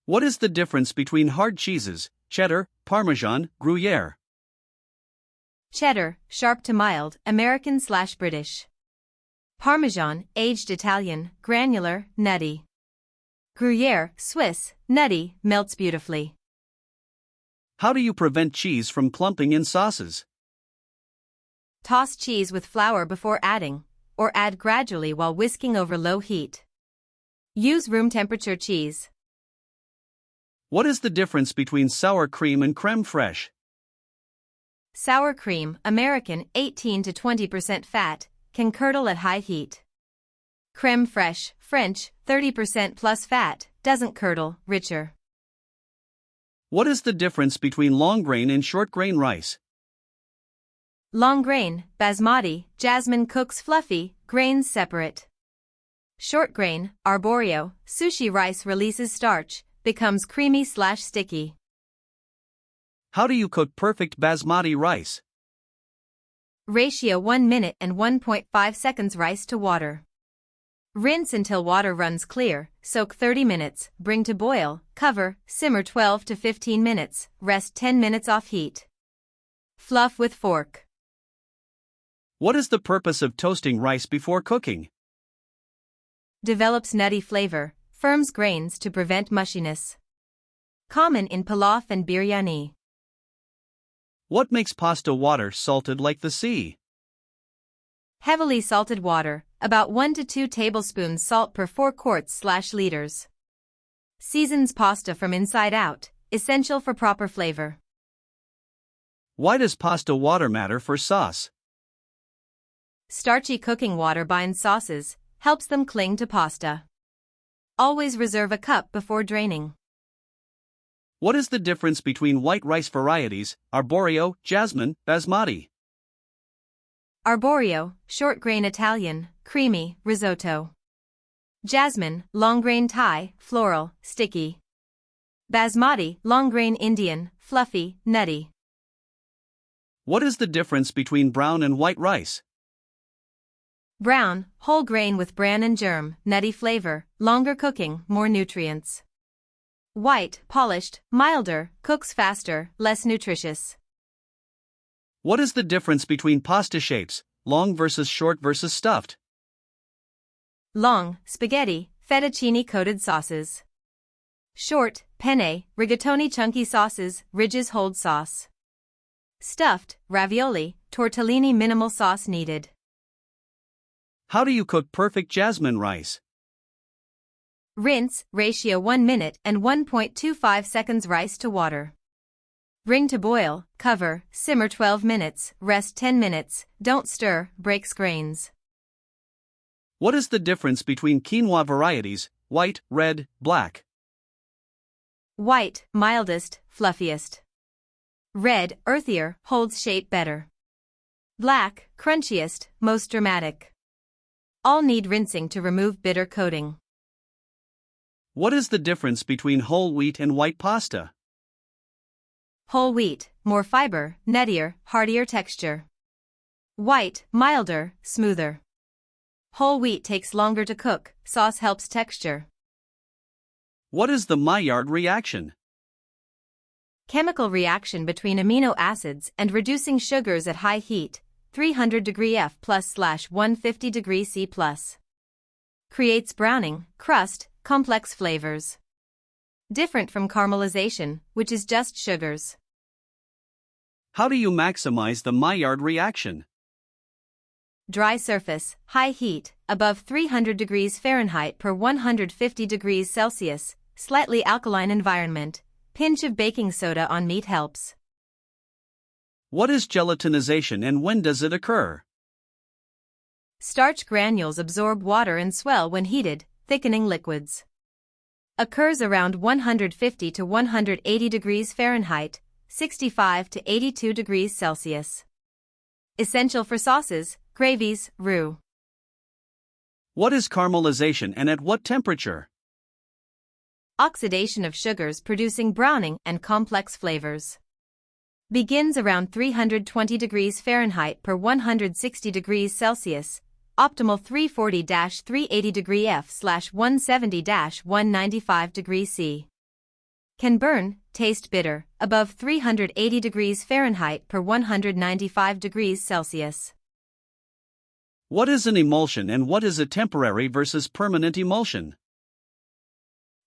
What is the difference between hard cheeses, cheddar, Parmesan, Gruyere? Cheddar, sharp to mild, American/British. Parmesan, aged Italian, granular, nutty. Gruyere, Swiss, nutty, melts beautifully. How do you prevent cheese from clumping in sauces? Toss cheese with flour before adding, or add gradually while whisking over low heat. Use room temperature cheese. What is the difference between sour cream and crème fraîche? Sour cream, American, 18 to 20% fat, can curdle at high heat. Crème fraîche, French, 30% plus fat, doesn't curdle, richer. What is the difference between long grain and short grain rice? Long grain, basmati, jasmine cooks fluffy, grains separate. Short grain, arborio, sushi rice releases starch, becomes creamy/sticky. How do you cook perfect basmati rice? Ratio 1 minute and 1.5 seconds rice to water. Rinse until water runs clear, soak 30 minutes, bring to boil, cover, simmer 12 to 15 minutes, rest 10 minutes off heat. Fluff with fork. What is the purpose of toasting rice before cooking? Develops nutty flavor, firms grains to prevent mushiness. Common in pilaf and biryani. What makes pasta water salted like the sea? Heavily salted water, about 1 to 2 tablespoons salt per 4 quarts/liters. Seasons pasta from inside out, essential for proper flavor. Why does pasta water matter for sauce? Starchy cooking water binds sauces, helps them cling to pasta. Always reserve a cup before draining. What is the difference between white rice varieties, arborio, jasmine, basmati? Arborio, short grain Italian, creamy, risotto. Jasmine, long grain Thai, floral, sticky. Basmati, long grain Indian, fluffy, nutty. What is the difference between brown and white rice? Brown, whole grain with bran and germ, nutty flavor, longer cooking, more nutrients. White, polished, milder, cooks faster, less nutritious. What is the difference between pasta shapes, long versus short versus stuffed? Long, spaghetti, fettuccine coated sauces. Short, penne, rigatoni chunky sauces, ridges hold sauce. Stuffed, ravioli, tortellini minimal sauce needed. How do you cook perfect jasmine rice? Rinse, ratio 1 minute and 1.25 seconds rice to water. Bring to boil, cover, simmer 12 minutes, rest 10 minutes, don't stir, breaks grains. What is the difference between quinoa varieties, white, red, black? White, mildest, fluffiest. Red, earthier, holds shape better. Black, crunchiest, most dramatic. All need rinsing to remove bitter coating. What is the difference between whole wheat and white pasta? Whole wheat, more fiber, nuttier, heartier texture. White, milder, smoother. Whole wheat takes longer to cook, sauce helps texture. What is the Maillard reaction? Chemical reaction between amino acids and reducing sugars at high heat, 300 degree F /150 degree C+. Creates browning, crust, complex flavors. Different from caramelization, which is just sugars. How do you maximize the Maillard reaction? Dry surface, high heat, above 300 degrees Fahrenheit per 150 degrees Celsius, slightly alkaline environment, pinch of baking soda on meat helps. What is gelatinization and when does it occur? Starch granules absorb water and swell when heated, thickening liquids. Occurs around 150 to 180 degrees Fahrenheit, 65 to 82 degrees Celsius. Essential for sauces, gravies, roux. What is caramelization and at what temperature? Oxidation of sugars producing browning and complex flavors. Begins around 320 degrees Fahrenheit per 160 degrees Celsius, optimal 340-380 degree F /170-195 degree C. Can burn, taste bitter, above 380 degrees Fahrenheit per 195 degrees Celsius. What is an emulsion and what is a temporary versus permanent emulsion?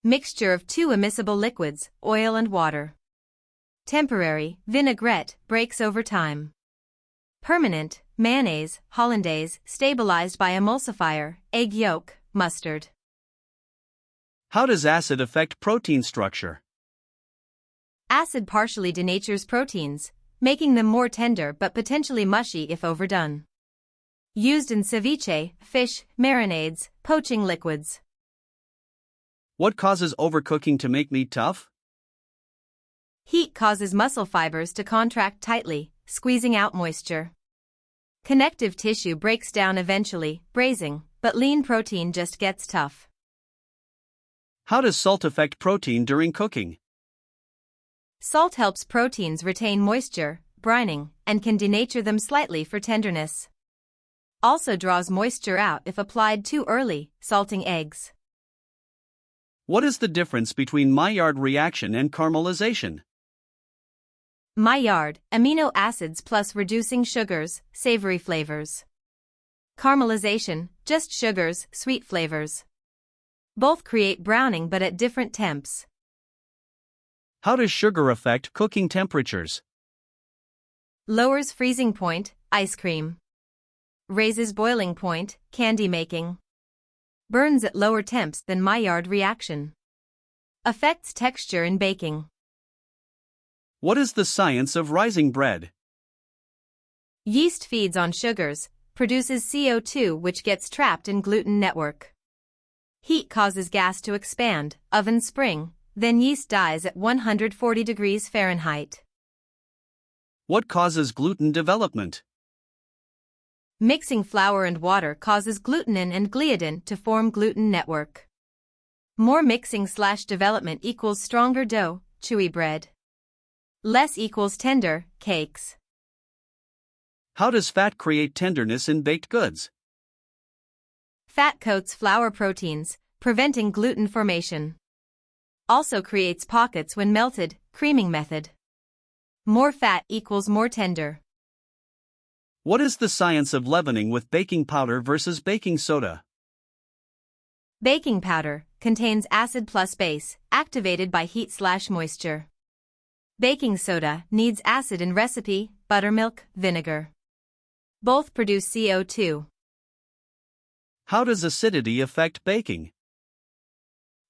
Mixture of two immiscible liquids, oil and water. Temporary, vinaigrette, breaks over time. Permanent, mayonnaise, hollandaise, stabilized by emulsifier, egg yolk, mustard. How does acid affect protein structure? Acid partially denatures proteins, making them more tender but potentially mushy if overdone. Used in ceviche, fish, marinades, poaching liquids. What causes overcooking to make meat tough? Heat causes muscle fibers to contract tightly, squeezing out moisture. Connective tissue breaks down eventually, braising, but lean protein just gets tough. How does salt affect protein during cooking? Salt helps proteins retain moisture, brining, and can denature them slightly for tenderness. Also draws moisture out if applied too early, salting eggs. What is the difference between Maillard reaction and caramelization? Maillard, amino acids plus reducing sugars, savory flavors. Caramelization, just sugars, sweet flavors. Both create browning but at different temps. How does sugar affect cooking temperatures? Lowers freezing point, ice cream. Raises boiling point, candy making. Burns at lower temps than Maillard reaction. Affects texture in baking. What is the science of rising bread? Yeast feeds on sugars, produces CO2 which gets trapped in gluten network. Heat causes gas to expand, oven spring, then yeast dies at 140 degrees Fahrenheit. What causes gluten development? Mixing flour and water causes glutenin and gliadin to form gluten network. More mixing/development equals stronger dough, chewy bread. Less equals tender, cakes. How does fat create tenderness in baked goods? Fat coats flour proteins, preventing gluten formation. Also creates pockets when melted, creaming method. More fat equals more tender. What is the science of leavening with baking powder versus baking soda? Baking powder contains acid plus base, activated by heat/moisture. Baking soda needs acid in recipe, buttermilk, vinegar. Both produce CO2. How does acidity affect baking?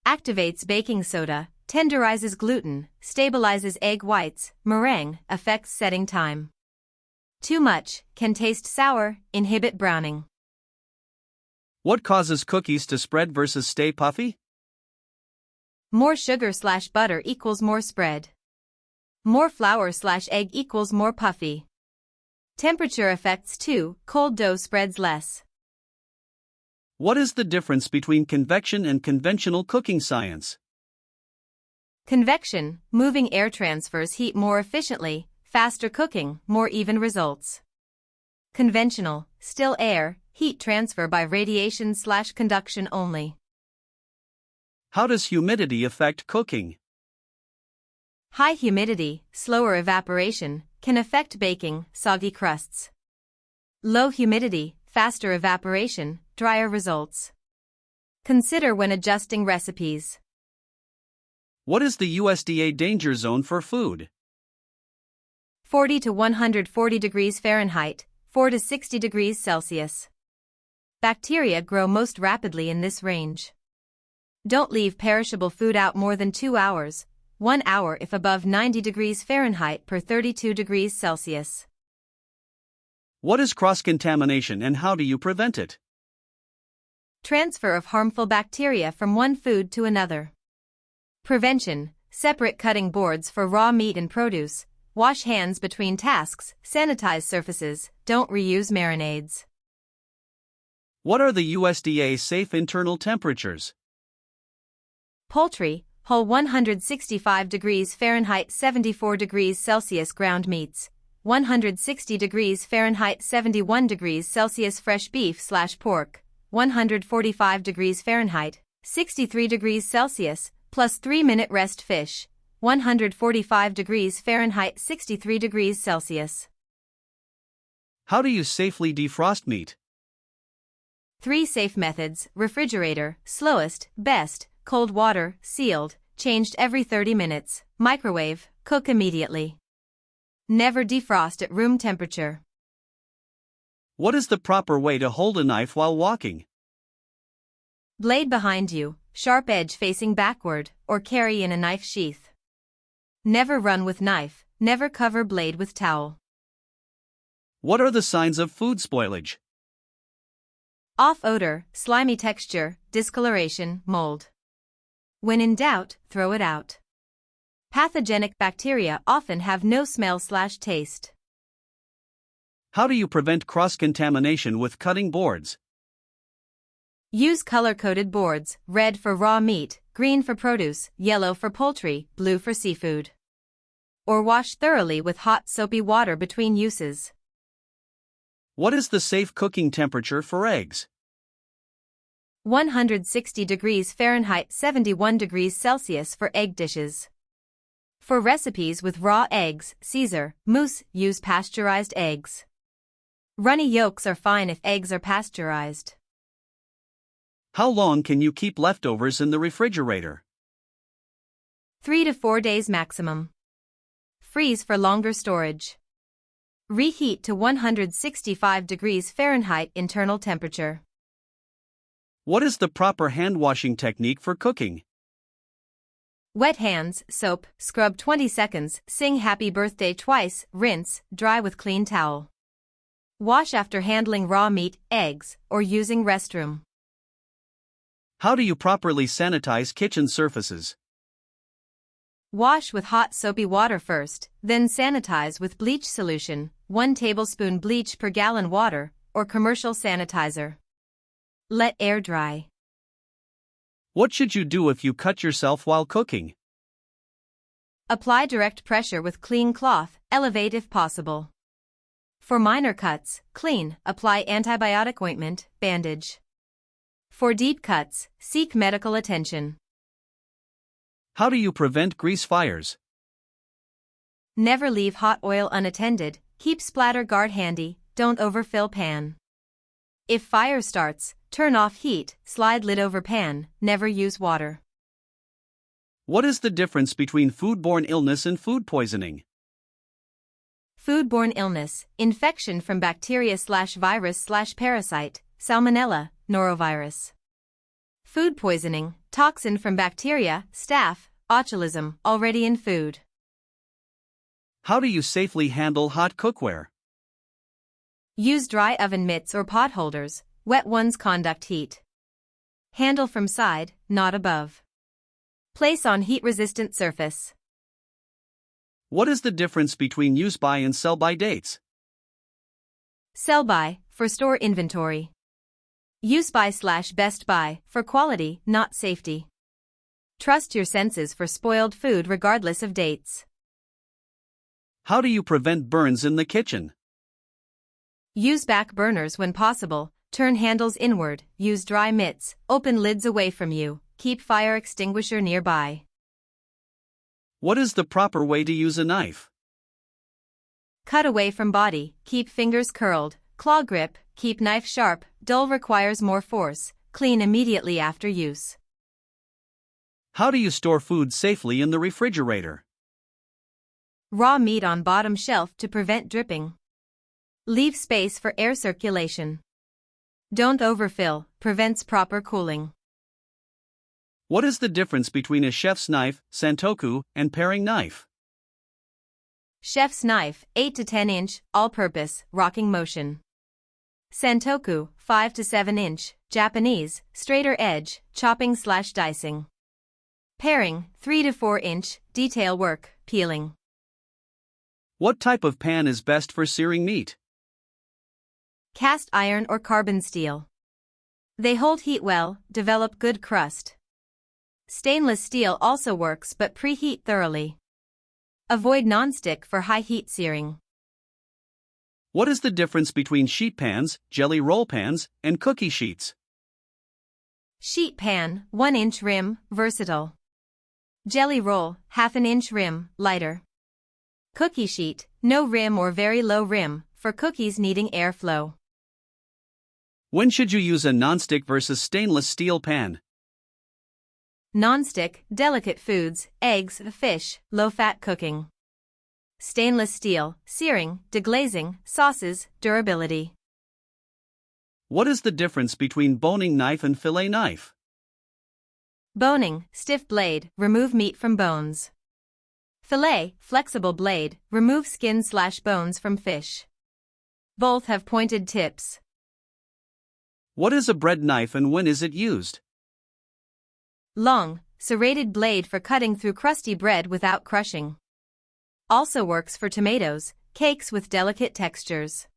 Activates baking soda, tenderizes gluten, stabilizes egg whites, meringue, affects setting time. Too much can taste sour, inhibit browning. What causes cookies to spread versus stay puffy? More sugar/butter equals more spread. More flour/egg equals more puffy. Temperature affects too, cold dough spreads less. What is the difference between convection and conventional cooking science? Convection, moving air transfers heat more efficiently, faster cooking, more even results. Conventional, still air, heat transfer by radiation/conduction only. How does humidity affect cooking? High humidity, slower evaporation, can affect baking, soggy crusts. Low humidity, faster evaporation, drier results. Consider when adjusting recipes. What is the USDA danger zone for food? 40 to 140 degrees Fahrenheit, 4 to 60 degrees Celsius. Bacteria grow most rapidly in this range. Don't leave perishable food out more than 2 hours, 1 hour if above 90 degrees Fahrenheit per 32 degrees Celsius. What is cross-contamination and how do you prevent it? Transfer of harmful bacteria from one food to another. Prevention, separate cutting boards for raw meat and produce, wash hands between tasks, sanitize surfaces, don't reuse marinades. What are the USDA safe internal temperatures? Poultry, whole 165 degrees Fahrenheit 74 degrees Celsius ground meats, 160 degrees Fahrenheit 71 degrees Celsius fresh beef/pork, 145 degrees Fahrenheit, 63 degrees Celsius, plus 3-minute rest fish, 145 degrees Fahrenheit 63 degrees Celsius. How do you safely defrost meat? 3 safe methods: refrigerator, slowest, best, cold water, sealed, changed every 30 minutes, microwave, cook immediately. Never defrost at room temperature. What is the proper way to hold a knife while walking? Blade behind you, sharp edge facing backward, or carry in a knife sheath. Never run with knife, never cover blade with towel. What are the signs of food spoilage? Off odor, slimy texture, discoloration, mold. When in doubt, throw it out. Pathogenic bacteria often have no smell/taste. How do you prevent cross-contamination with cutting boards? Use color-coded boards, red for raw meat, green for produce, yellow for poultry, blue for seafood. Or wash thoroughly with hot soapy water between uses. What is the safe cooking temperature for eggs? 160 degrees Fahrenheit 71 degrees Celsius for egg dishes. For recipes with raw eggs, Caesar, mousse, use pasteurized eggs. Runny yolks are fine if eggs are pasteurized. How long can you keep leftovers in the refrigerator? 3 to 4 days maximum. Freeze for longer storage. Reheat to 165 degrees Fahrenheit internal temperature. What is the proper hand washing technique for cooking? Wet hands, soap, scrub 20 seconds, sing happy birthday twice, rinse, dry with clean towel. Wash after handling raw meat, eggs, or using restroom. How do you properly sanitize kitchen surfaces? Wash with hot soapy water first, then sanitize with bleach solution, 1 tablespoon bleach per gallon water, or commercial sanitizer. Let air dry. What should you do if you cut yourself while cooking? Apply direct pressure with clean cloth, elevate if possible. For minor cuts, clean, apply antibiotic ointment, bandage. For deep cuts, seek medical attention. How do you prevent grease fires? Never leave hot oil unattended, keep splatter guard handy, don't overfill pan. If fire starts, turn off heat, slide lid over pan, never use water. What is the difference between foodborne illness and food poisoning? Foodborne illness, infection from bacteria/virus/parasite, salmonella, norovirus. Food poisoning, toxin from bacteria, staph, botulism, already in food. How do you safely handle hot cookware? Use dry oven mitts or pot holders, wet ones conduct heat. Handle from side, not above. Place on heat-resistant surface. What is the difference between use-by and sell-by dates? Sell-by, for store inventory. Use-by/best by, for quality, not safety. Trust your senses for spoiled food regardless of dates. How do you prevent burns in the kitchen? Use back burners when possible, turn handles inward, use dry mitts, open lids away from you, keep fire extinguisher nearby. What is the proper way to use a knife? Cut away from body, keep fingers curled, claw grip, keep knife sharp, dull requires more force, clean immediately after use. How do you store food safely in the refrigerator? Raw meat on bottom shelf to prevent dripping. Leave space for air circulation. Don't overfill, prevents proper cooling. What is the difference between a chef's knife, santoku, and paring knife? Chef's knife, 8 to 10 inch, all-purpose, rocking motion. Santoku, 5 to 7 inch, Japanese, straighter edge, chopping/dicing. Paring, 3 to 4 inch, detail work, peeling. What type of pan is best for searing meat? Cast iron or carbon steel. They hold heat well, develop good crust. Stainless steel also works but preheat thoroughly. Avoid nonstick for high heat searing. What is the difference between sheet pans, jelly roll pans, and cookie sheets? Sheet pan, 1 inch rim, versatile. Jelly roll, 1/2 inch rim, lighter. Cookie sheet, no rim or very low rim, for cookies needing airflow. When should you use a nonstick versus stainless steel pan? Non-stick, delicate foods, eggs, fish, low-fat cooking. Stainless steel, searing, deglazing, sauces, durability. What is the difference between boning knife and fillet knife? Boning, stiff blade, remove meat from bones. Fillet, flexible blade, remove skin/bones from fish. Both have pointed tips. What is a bread knife and when is it used? Long, serrated blade for cutting through crusty bread without crushing. Also works for tomatoes, cakes with delicate textures.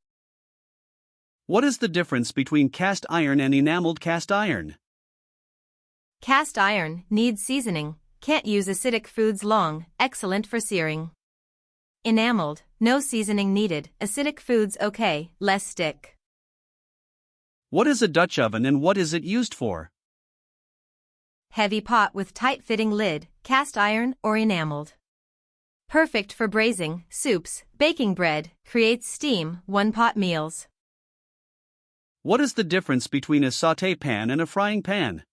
What is the difference between cast iron and enameled cast iron? Cast iron needs seasoning, can't use acidic foods long, excellent for searing. Enameled, no seasoning needed, acidic foods okay, less stick. What is a Dutch oven and what is it used for? Heavy pot with tight-fitting lid, cast iron or enameled. Perfect for braising, soups, baking bread, creates steam, one-pot meals. What is the difference between a sauté pan and a frying pan?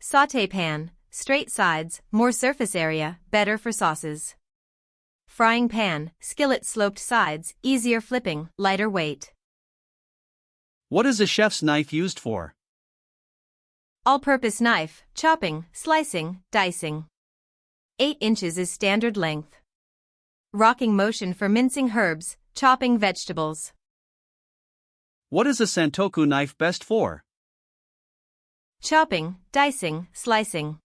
Sauté pan, straight sides, more surface area, better for sauces. Frying pan, skillet sloped sides, easier flipping, lighter weight. What is a chef's knife used for? All-purpose knife, chopping, slicing, dicing. 8 inches is standard length. Rocking motion for mincing herbs, chopping vegetables. What is a santoku knife best for? Chopping, dicing, slicing.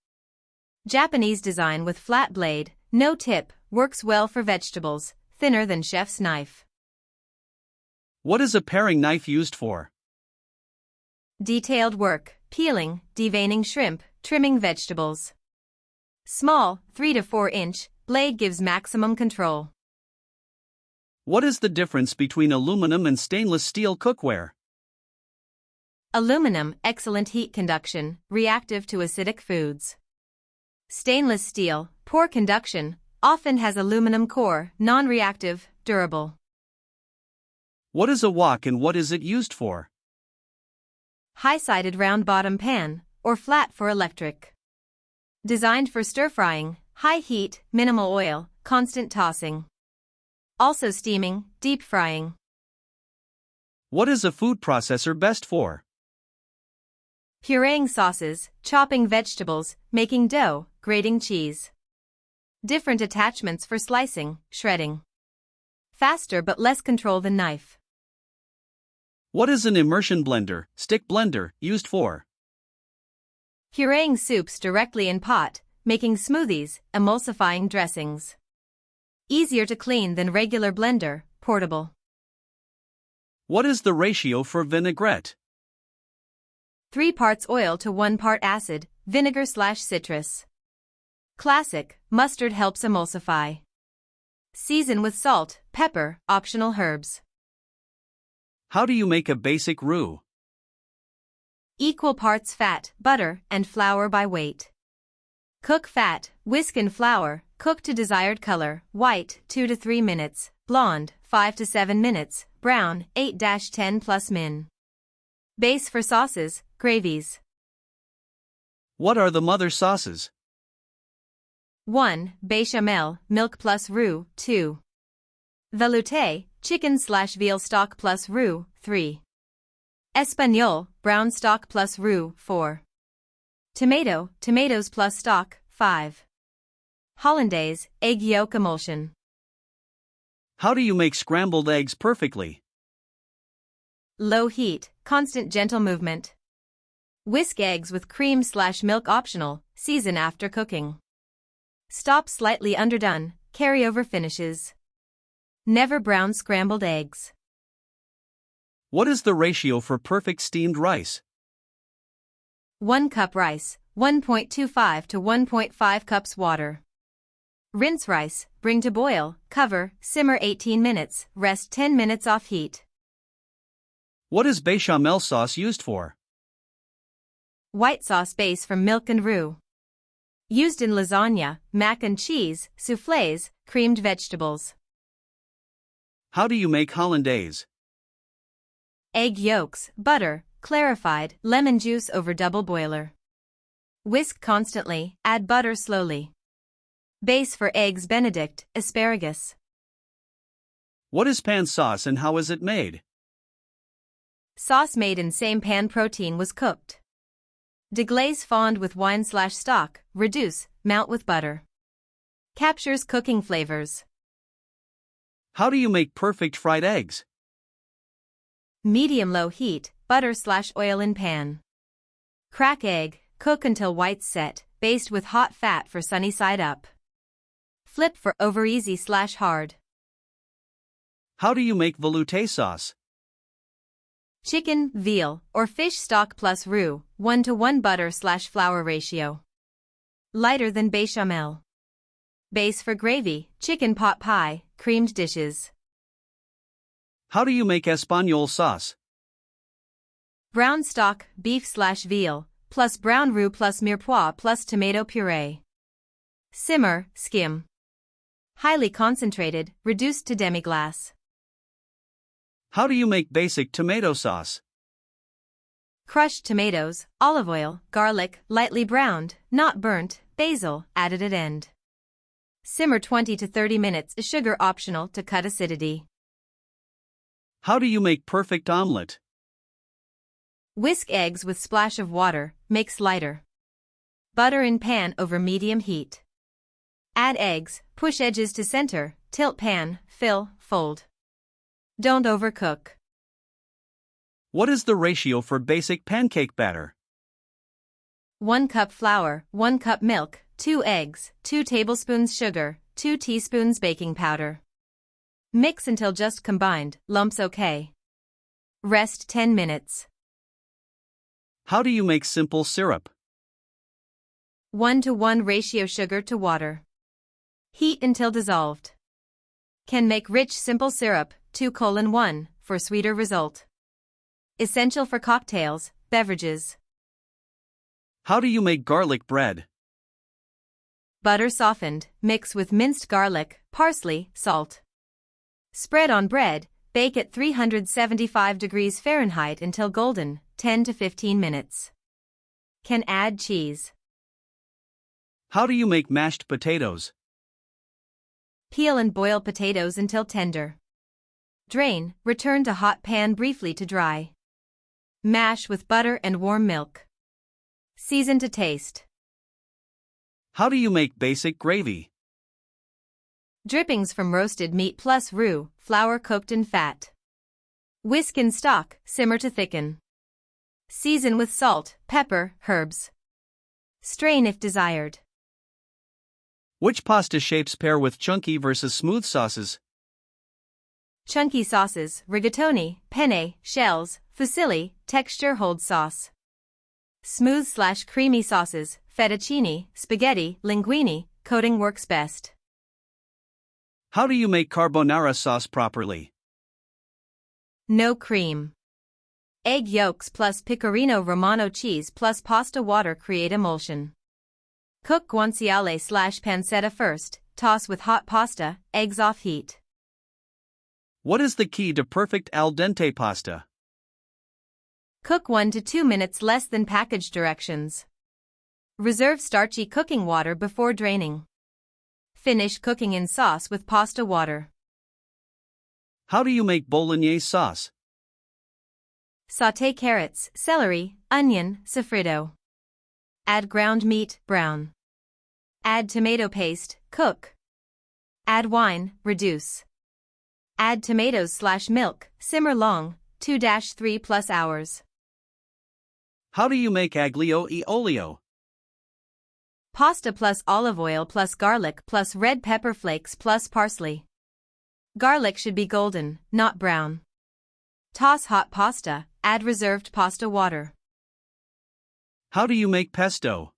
Japanese design with flat blade, no tip, works well for vegetables, thinner than chef's knife. What is a paring knife used for? Detailed work, peeling, deveining shrimp, trimming vegetables. Small, 3 to 4 inch, blade gives maximum control. What is the difference between aluminum and stainless steel cookware? Aluminum, excellent heat conduction, reactive to acidic foods. Stainless steel, poor conduction, often has aluminum core, non-reactive, durable. What is a wok and what is it used for? High-sided round bottom pan, or flat for electric. Designed for stir-frying, high heat, minimal oil, constant tossing. Also steaming, deep frying. What is a food processor best for? Pureeing sauces, chopping vegetables, making dough, grating cheese. Different attachments for slicing, shredding. Faster but less control than knife. What is an immersion blender, stick blender, used for? Pureeing soups directly in pot, making smoothies, emulsifying dressings. Easier to clean than regular blender, portable. What is the ratio for vinaigrette? 3 parts oil to 1 part acid, vinegar/citrus. Classic, mustard helps emulsify. Season with salt, pepper, optional herbs. How do you make a basic roux? Equal parts fat, butter, and flour by weight. Cook fat, whisk in flour, cook to desired color, white, 2 to 3 minutes, blonde, 5 to 7 minutes, brown, 8-10 plus min. Base for sauces, gravies. What are the mother sauces? 1. Bechamel, milk plus roux, 2. Velouté, chicken/veal stock plus roux, 3. Espagnole, brown stock plus roux, 4. Tomato, tomatoes plus stock, 5. Hollandaise, egg yolk emulsion. How do you make scrambled eggs perfectly? Low heat, constant gentle movement. Whisk eggs with cream/milk optional, season after cooking. Stop slightly underdone, carryover finishes. Never brown scrambled eggs. What is the ratio for perfect steamed rice? 1 cup rice, 1.25 to 1.5 cups water. Rinse rice, bring to boil, cover, simmer 18 minutes, rest 10 minutes off heat. What is bechamel sauce used for? White sauce base from milk and roux. Used in lasagna, mac and cheese, soufflés, creamed vegetables. How do you make hollandaise? Egg yolks, butter, clarified, lemon juice over double boiler. Whisk constantly, add butter slowly. Base for eggs Benedict, asparagus. What is pan sauce and how is it made? Sauce made in same pan protein was cooked. Deglaze fond with wine/stock, reduce, mount with butter. Captures cooking flavors. How do you make perfect fried eggs? Medium-low heat, butter/oil in pan. Crack egg, cook until whites set, baste with hot fat for sunny side up. Flip for over easy/hard. How do you make velouté sauce? Chicken, veal, or fish stock plus roux, 1 to 1 butter/flour ratio. Lighter than bechamel. Base for gravy, chicken pot pie, creamed dishes. How do you make espagnole sauce? Brown stock, beef/veal, plus brown roux plus mirepoix plus tomato puree. Simmer, skim. Highly concentrated, reduced to demi-glace. How do you make basic tomato sauce? Crushed tomatoes, olive oil, garlic, lightly browned, not burnt, basil, added at end. Simmer 20 to 30 minutes, sugar optional to cut acidity. How do you make perfect omelette? Whisk eggs with splash of water, makes lighter. Butter in pan over medium heat. Add eggs, push edges to center, tilt pan, fill, fold. Don't overcook. What is the ratio for basic pancake batter? 1 cup flour, 1 cup milk, 2 eggs, 2 tablespoons sugar, 2 teaspoons baking powder. Mix until just combined, lumps okay. Rest 10 minutes. How do you make simple syrup? 1:1 ratio sugar to water. Heat until dissolved. Can make rich simple syrup, 2:1, for sweeter result. Essential for cocktails, beverages. How do you make garlic bread? Butter softened, mix with minced garlic, parsley, salt. Spread on bread, bake at 375 degrees Fahrenheit until golden, 10 to 15 minutes. Can add cheese. How do you make mashed potatoes? Peel and boil potatoes until tender. Drain, return to hot pan briefly to dry. Mash with butter and warm milk. Season to taste. How do you make basic gravy? Drippings from roasted meat plus roux, flour cooked in fat. Whisk in stock, simmer to thicken. Season with salt, pepper, herbs. Strain if desired. Which pasta shapes pair with chunky versus smooth sauces? Chunky sauces, rigatoni, penne, shells, fusilli, texture hold sauce. Smooth/creamy sauces, fettuccine, spaghetti, linguine, coating works best. How do you make carbonara sauce properly? No cream. Egg yolks plus pecorino romano cheese plus pasta water create emulsion. Cook guanciale/pancetta first, toss with hot pasta, eggs off heat. What is the key to perfect al dente pasta? Cook 1 to 2 minutes less than package directions. Reserve starchy cooking water before draining. Finish cooking in sauce with pasta water. How do you make bolognese sauce? Sauté carrots, celery, onion, sofrito. Add ground meat, brown. Add tomato paste, cook. Add wine, reduce. Add tomatoes/milk, simmer long, 2-3+ hours. How do you make aglio e olio? Pasta plus olive oil plus garlic plus red pepper flakes plus parsley. Garlic should be golden, not brown. Toss hot pasta, add reserved pasta water. How do you make pesto?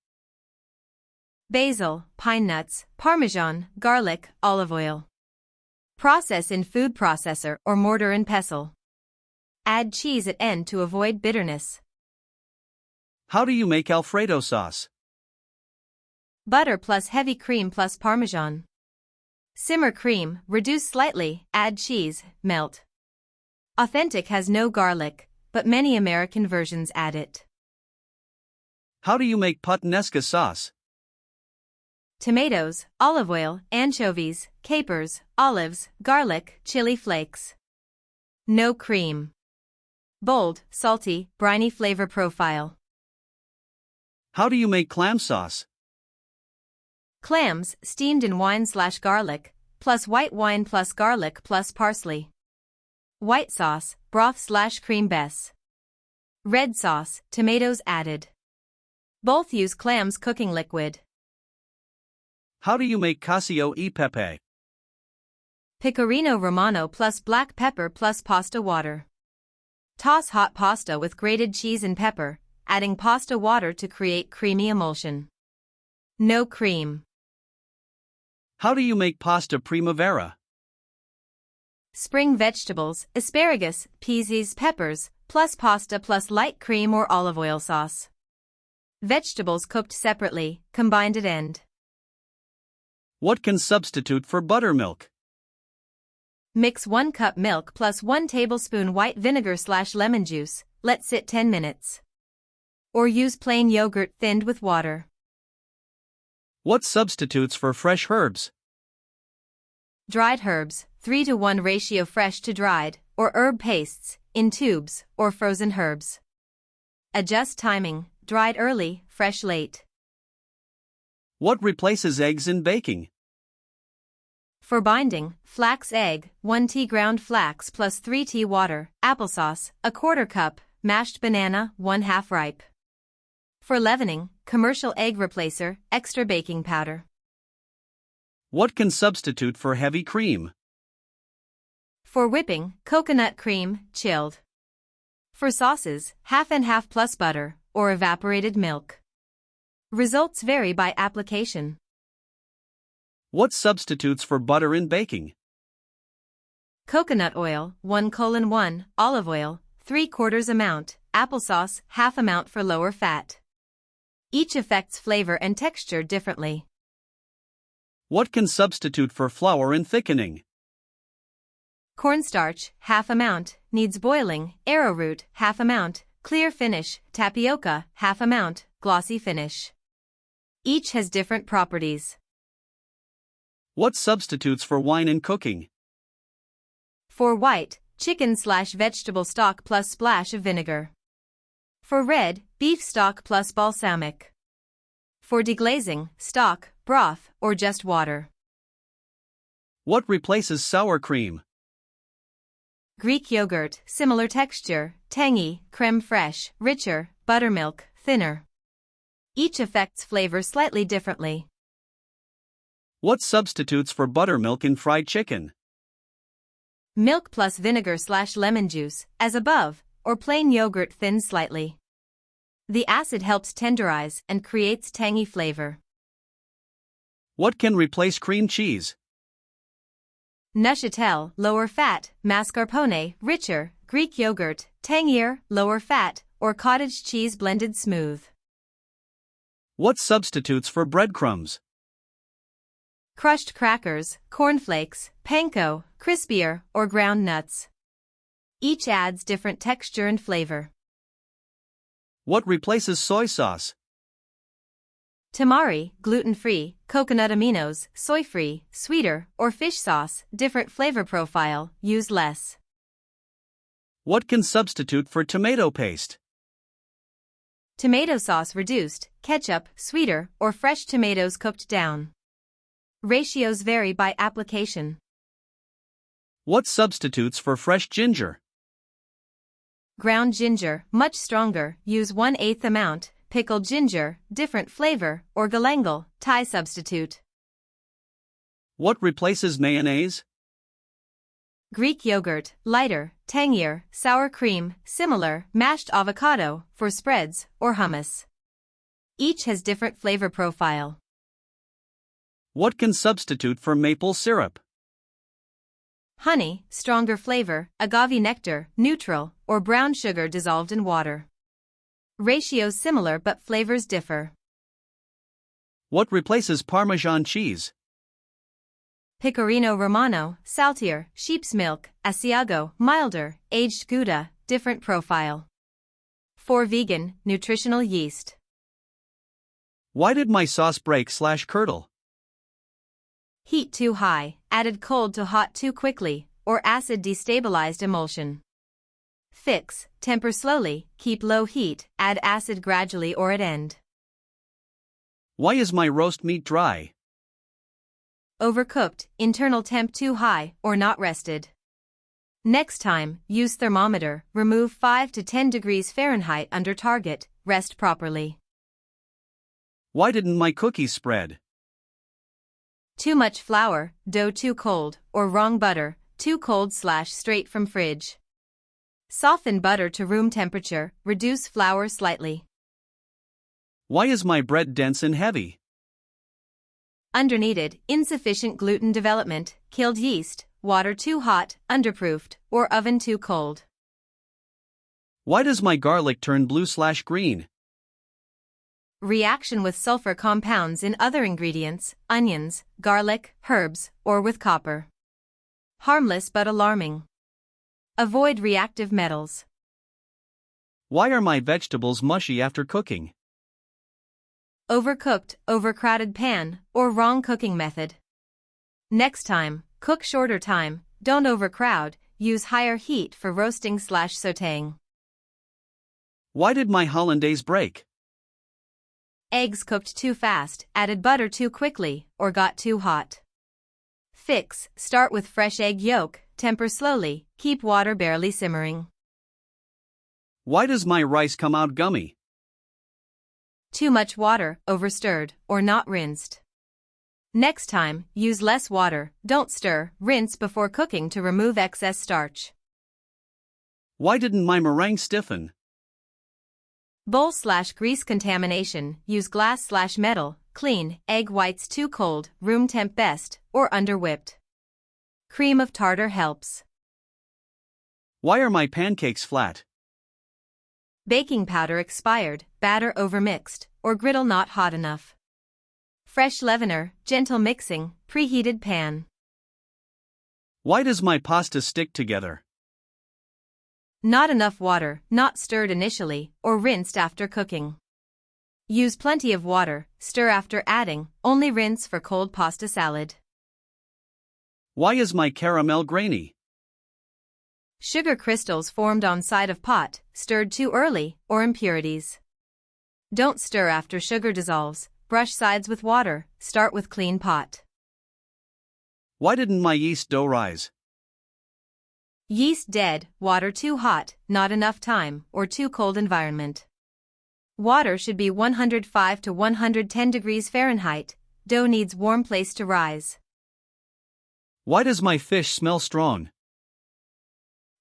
Basil, pine nuts, parmesan, garlic, olive oil. Process in food processor or mortar and pestle. Add cheese at end to avoid bitterness. How do you make Alfredo sauce? Butter plus heavy cream plus parmesan. Simmer cream, reduce slightly, add cheese, melt. Authentic has no garlic, but many American versions add it. How do you make puttanesca sauce? Tomatoes, olive oil, anchovies, capers, olives, garlic, chili flakes. No cream. Bold, salty, briny flavor profile. How do you make clam sauce? Clams, steamed in wine/garlic, plus white wine plus garlic plus parsley. White sauce, broth/cream base. Red sauce, tomatoes added. Both use clams cooking liquid. How do you make cacio e pepe? Pecorino romano plus black pepper plus pasta water. Toss hot pasta with grated cheese and pepper, adding pasta water to create creamy emulsion. No cream. How do you make pasta primavera? Spring vegetables, asparagus, peas, peppers, plus pasta plus light cream or olive oil sauce. Vegetables cooked separately, combined at end. What can substitute for buttermilk? Mix 1 cup milk plus 1 tablespoon white vinegar/lemon juice, let sit 10 minutes. Or use plain yogurt thinned with water. What substitutes for fresh herbs? Dried herbs, 3:1 ratio fresh to dried, or herb pastes, in tubes, or frozen herbs. Adjust timing, dried early, fresh late. What replaces eggs in baking? For binding, flax egg, 1 tea ground flax plus 3 tea water, applesauce, a quarter cup, mashed banana, 1/2 ripe. For leavening, commercial egg replacer, extra baking powder. What can substitute for heavy cream? For whipping, coconut cream, chilled. For sauces, half and half plus butter, or evaporated milk. Results vary by application. What substitutes for butter in baking? Coconut oil, 1:1, olive oil, 3/4 amount, applesauce, half amount for lower fat. Each affects flavor and texture differently. What can substitute for flour in thickening? Cornstarch, half amount, needs boiling, arrowroot, half amount, clear finish, tapioca, half amount, glossy finish. Each has different properties. What substitutes for wine in cooking? For white, chicken/vegetable stock plus splash of vinegar. For red, beef stock plus balsamic. For deglazing, stock, broth, or just water. What replaces sour cream? Greek yogurt, similar texture, tangy, creme fraiche, richer, buttermilk, thinner. Each affects flavor slightly differently. What substitutes for buttermilk in fried chicken? Milk plus vinegar/lemon juice, as above, or plain yogurt thinned slightly. The acid helps tenderize and creates tangy flavor. What can replace cream cheese? Neuchâtel, lower fat, mascarpone, richer, Greek yogurt, tangier, lower fat, or cottage cheese blended smooth. What substitutes for breadcrumbs? Crushed crackers, cornflakes, panko, crispier, or ground nuts. Each adds different texture and flavor. What replaces soy sauce? Tamari, gluten-free, coconut aminos, soy-free, sweeter, or fish sauce, different flavor profile, use less. What can substitute for tomato paste? Tomato sauce reduced, ketchup, sweeter, or fresh tomatoes cooked down. Ratios vary by application. What substitutes for fresh ginger? Ground ginger, much stronger, use 1/8 amount, pickled ginger, different flavor, or galangal, Thai substitute. What replaces mayonnaise? Greek yogurt, lighter, tangier, sour cream, similar, mashed avocado, for spreads, or hummus. Each has different flavor profile. What can substitute for maple syrup? Honey, stronger flavor, agave nectar, neutral, or brown sugar dissolved in water. Ratios similar but flavors differ. What replaces Parmesan cheese? Pecorino Romano, saltier, sheep's milk, Asiago, milder, aged Gouda, different profile. For vegan, nutritional yeast. Why did my sauce break/curdle? Heat too high, added cold to hot too quickly, or acid destabilized emulsion. Fix, temper slowly, keep low heat, add acid gradually or at end. Why is my roast meat dry? Overcooked, internal temp too high, or not rested. Next time, use thermometer, remove 5 to 10 degrees Fahrenheit under target, rest properly. Why didn't my cookies spread? Too much flour, dough too cold, or wrong butter, too cold/straight from fridge. Soften butter to room temperature, reduce flour slightly. Why is my bread dense and heavy? Underkneaded, insufficient gluten development, killed yeast, water too hot, underproofed, or oven too cold. Why does my garlic turn blue/green? Reaction with sulfur compounds in other ingredients, onions, garlic, herbs, or with copper. Harmless but alarming. Avoid reactive metals. Why are my vegetables mushy after cooking? Overcooked, overcrowded pan, or wrong cooking method. Next time, cook shorter time, don't overcrowd, use higher heat for roasting/sautéing. Why did my hollandaise break? Eggs cooked too fast, added butter too quickly, or got too hot. Fix: start with fresh egg yolk, temper slowly, keep water barely simmering. Why does my rice come out gummy? Too much water, overstirred, or not rinsed. Next time, use less water, don't stir, rinse before cooking to remove excess starch. Why didn't my meringue stiffen? Bowl/grease contamination, use glass/metal, clean, egg whites too cold, room temp best, or under whipped. Cream of tartar helps. Why are my pancakes flat? Baking powder expired, batter overmixed, or griddle not hot enough. Fresh leavener, gentle mixing, preheated pan. Why does my pasta stick together? Not enough water, not stirred initially, or rinsed after cooking. Use plenty of water, stir after adding, only rinse for cold pasta salad. Why is my caramel grainy? Sugar crystals formed on side of pot, stirred too early, or impurities. Don't stir after sugar dissolves, brush sides with water, start with clean pot. Why didn't my yeast dough rise? Yeast dead, water too hot, not enough time, or too cold environment. Water should be 105 to 110 degrees Fahrenheit, dough needs warm place to rise. Why does my fish smell strong?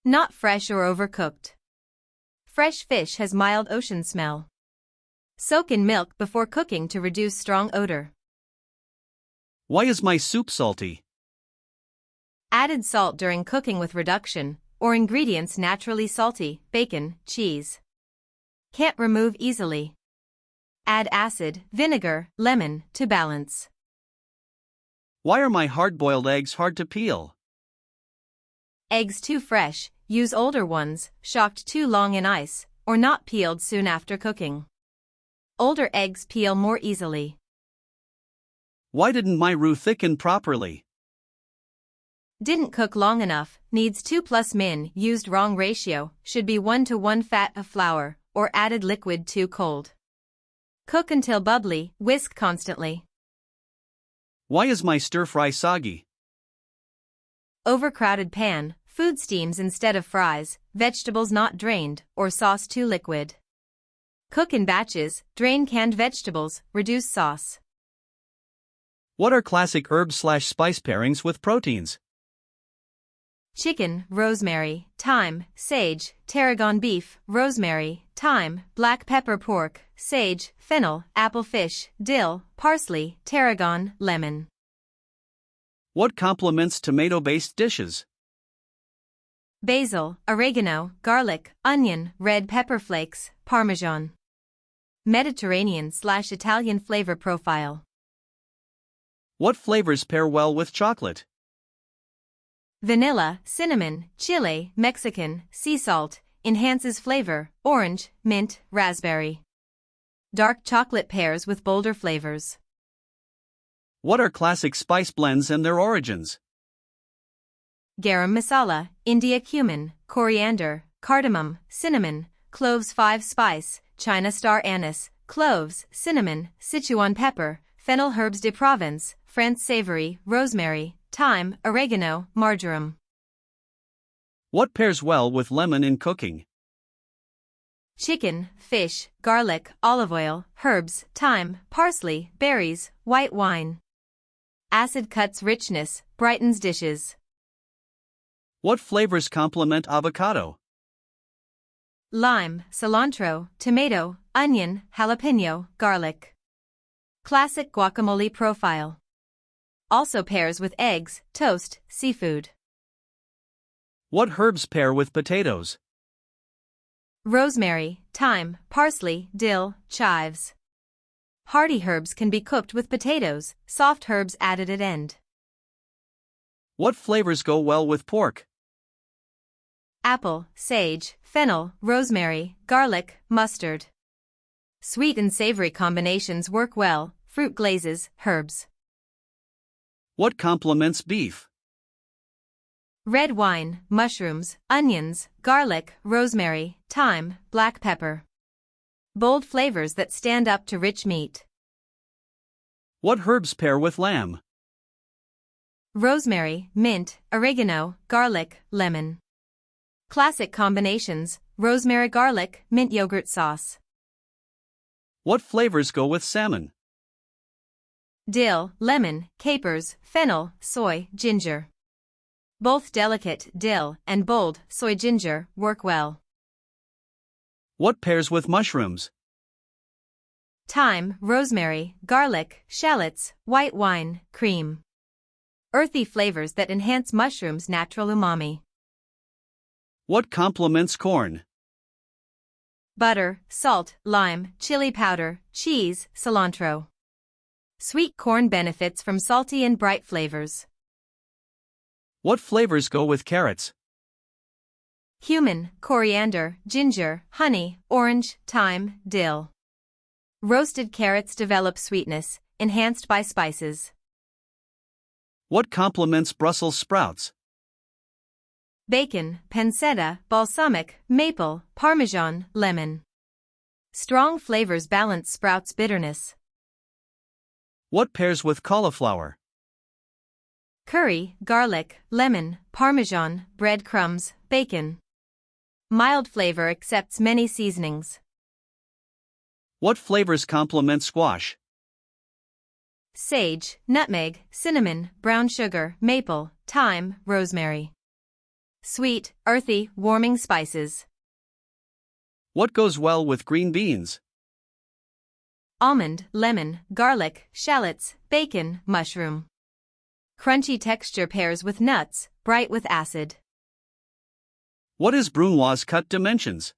Not fresh or overcooked. Fresh fish has mild ocean smell. Soak in milk before cooking to reduce strong odor. Why is my soup salty? Added salt during cooking with reduction, or ingredients naturally salty, bacon, cheese. Can't remove easily. Add acid, vinegar, lemon, to balance. Why are my hard-boiled eggs hard to peel? Eggs too fresh, use older ones, shocked too long in ice, or not peeled soon after cooking. Older eggs peel more easily. Why didn't my roux thicken properly? Didn't cook long enough, needs 2+ min, used wrong ratio, should be 1:1 fat of flour, or added liquid too cold. Cook until bubbly, whisk constantly. Why is my stir-fry soggy? Overcrowded pan, food steams instead of fries, vegetables not drained, or sauce too liquid. Cook in batches, drain canned vegetables, reduce sauce. What are classic herb/spice pairings with proteins? Chicken, rosemary, thyme, sage, tarragon beef, rosemary, thyme, black pepper pork, sage, fennel, apple fish, dill, parsley, tarragon, lemon. What complements tomato-based dishes? Basil, oregano, garlic, onion, red pepper flakes, parmesan. Mediterranean/Italian flavor profile. What flavors pair well with chocolate? Vanilla, cinnamon, chile, Mexican, sea salt, enhances flavor, orange, mint, raspberry. Dark chocolate pairs with bolder flavors. What are classic spice blends and their origins? Garam masala, India cumin, coriander, cardamom, cinnamon, cloves 5 spice, China star anise, cloves, cinnamon, Sichuan pepper, fennel herbs de Provence, France savory, rosemary, thyme, oregano, marjoram. What pairs well with lemon in cooking? Chicken, fish, garlic, olive oil, herbs, thyme, parsley, berries, white wine. Acid cuts richness, brightens dishes. What flavors complement avocado? Lime, cilantro, tomato, onion, jalapeno, garlic. Classic guacamole profile. Also pairs with eggs, toast, seafood. What herbs pair with potatoes? Rosemary, thyme, parsley, dill, chives. Hearty herbs can be cooked with potatoes, soft herbs added at end. What flavors go well with pork? Apple, sage, fennel, rosemary, garlic, mustard. Sweet and savory combinations work well, fruit glazes, herbs. What complements beef? Red wine, mushrooms, onions, garlic, rosemary, thyme, black pepper. Bold flavors that stand up to rich meat. What herbs pair with lamb? rosemary, mint, oregano, garlic, lemon. Classic combinations: rosemary garlic, mint yogurt sauce. What flavors go with salmon? Dill, lemon, capers, fennel, soy, ginger. Both delicate dill and bold soy ginger work well. What pairs with mushrooms? Thyme, rosemary, garlic, shallots, white wine, cream. Earthy flavors that enhance mushrooms' natural umami. What complements corn? Butter, salt, lime, chili powder, cheese, cilantro. Sweet corn benefits from salty and bright flavors. What flavors go with carrots? Cumin, coriander, ginger, honey, orange, thyme, dill. Roasted carrots develop sweetness, enhanced by spices. What complements Brussels sprouts? Bacon, pancetta, balsamic, maple, parmesan, lemon. Strong flavors balance sprouts' bitterness. What pairs with cauliflower? Curry, garlic, lemon, parmesan, breadcrumbs, bacon. Mild flavor accepts many seasonings. What flavors complement squash? Sage, nutmeg, cinnamon, brown sugar, maple, thyme, rosemary. Sweet, earthy, warming spices. What goes well with green beans? Almond, lemon, garlic, shallots, bacon, mushroom. Crunchy texture pairs with nuts, bright with acid. What is brunoise cut dimensions?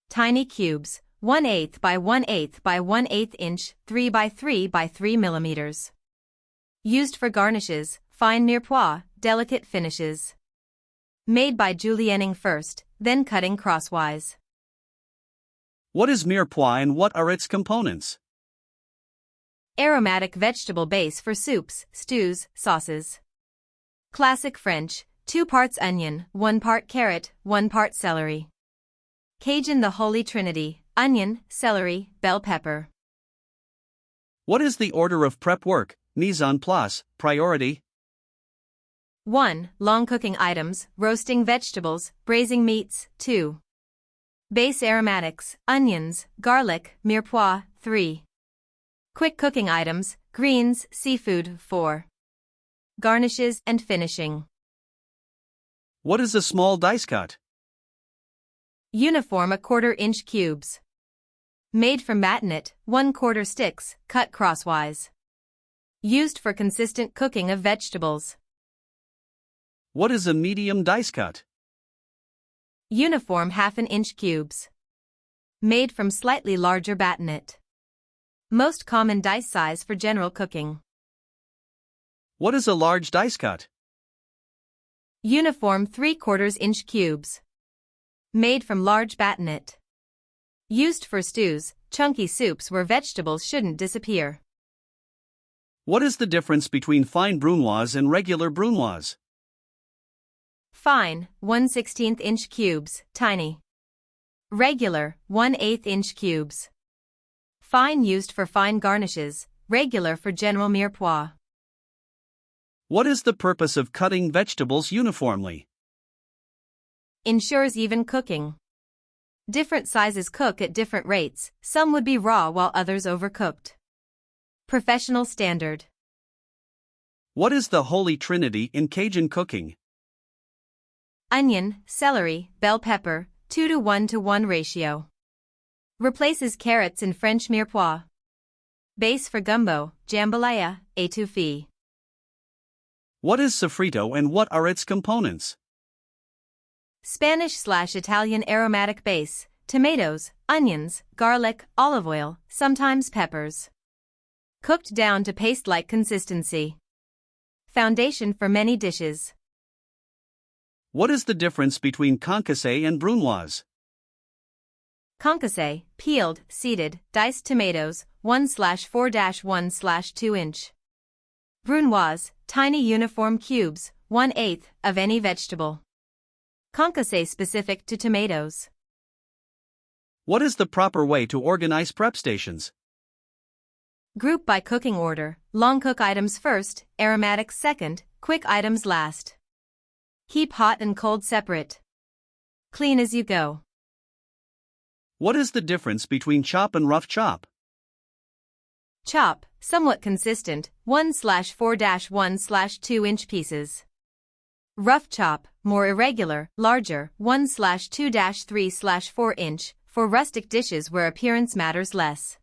Tiny cubes, 1/8 by 1/8 by 1/8 inch, 3 by 3 by 3 millimeters. Used for garnishes, fine mirepoix, delicate finishes. Made by julienning first, then cutting crosswise. What is mirepoix and what are its components? Aromatic vegetable base for soups, stews, sauces. Classic French, 2 parts onion, 1 part carrot, 1 part celery. Cajun the Holy Trinity, onion, celery, bell pepper. What is the order of prep work, mise en place, priority? 1. Long cooking items, roasting vegetables, braising meats, 2. Base aromatics, onions, garlic, mirepoix, 3. Quick cooking items, greens, seafood, 4. Garnishes and finishing. What is a small dice cut? Uniform 1/4 inch cubes. Made from matnet, 1/4 sticks, cut crosswise. Used for consistent cooking of vegetables. What is a medium dice cut? Uniform 1/2 inch cubes. Made from slightly larger bassinet. Most common dice size for general cooking. What is a large dice cut? Uniform 3/4 inch cubes. Made from large bassinet. Used for stews, chunky soups where vegetables shouldn't disappear. What is the difference between fine brunoise and regular brunoise? Fine, 1/16 inch cubes, tiny. Regular, 1/8 inch cubes. Fine used for fine garnishes, regular for general mirepoix. What is the purpose of cutting vegetables uniformly? Ensures even cooking. Different sizes cook at different rates, some would be raw while others overcooked. Professional standard. What is the Holy Trinity in Cajun cooking? Onion, celery, bell pepper, 2:1:1 ratio. Replaces carrots in French mirepoix. Base for gumbo, jambalaya, étouffée. What is sofrito and what are its components? Spanish/Italian aromatic base, tomatoes, onions, garlic, olive oil, sometimes peppers. Cooked down to paste-like consistency. Foundation for many dishes. What is the difference between concassé and brunoise? Concassé, peeled, seeded, diced tomatoes, 1/4-1/2 inch. Brunoise, tiny uniform cubes, 1/8 of any vegetable. Concassé specific to tomatoes. What is the proper way to organize prep stations? Group by cooking order, long cook items first, aromatics second, quick items last. Keep hot and cold separate. Clean as you go. What is the difference between chop and rough chop? Chop, somewhat consistent, 1/4-1/2 inch pieces. Rough chop, more irregular, larger, 1/2-3/4 inch, for rustic dishes where appearance matters less.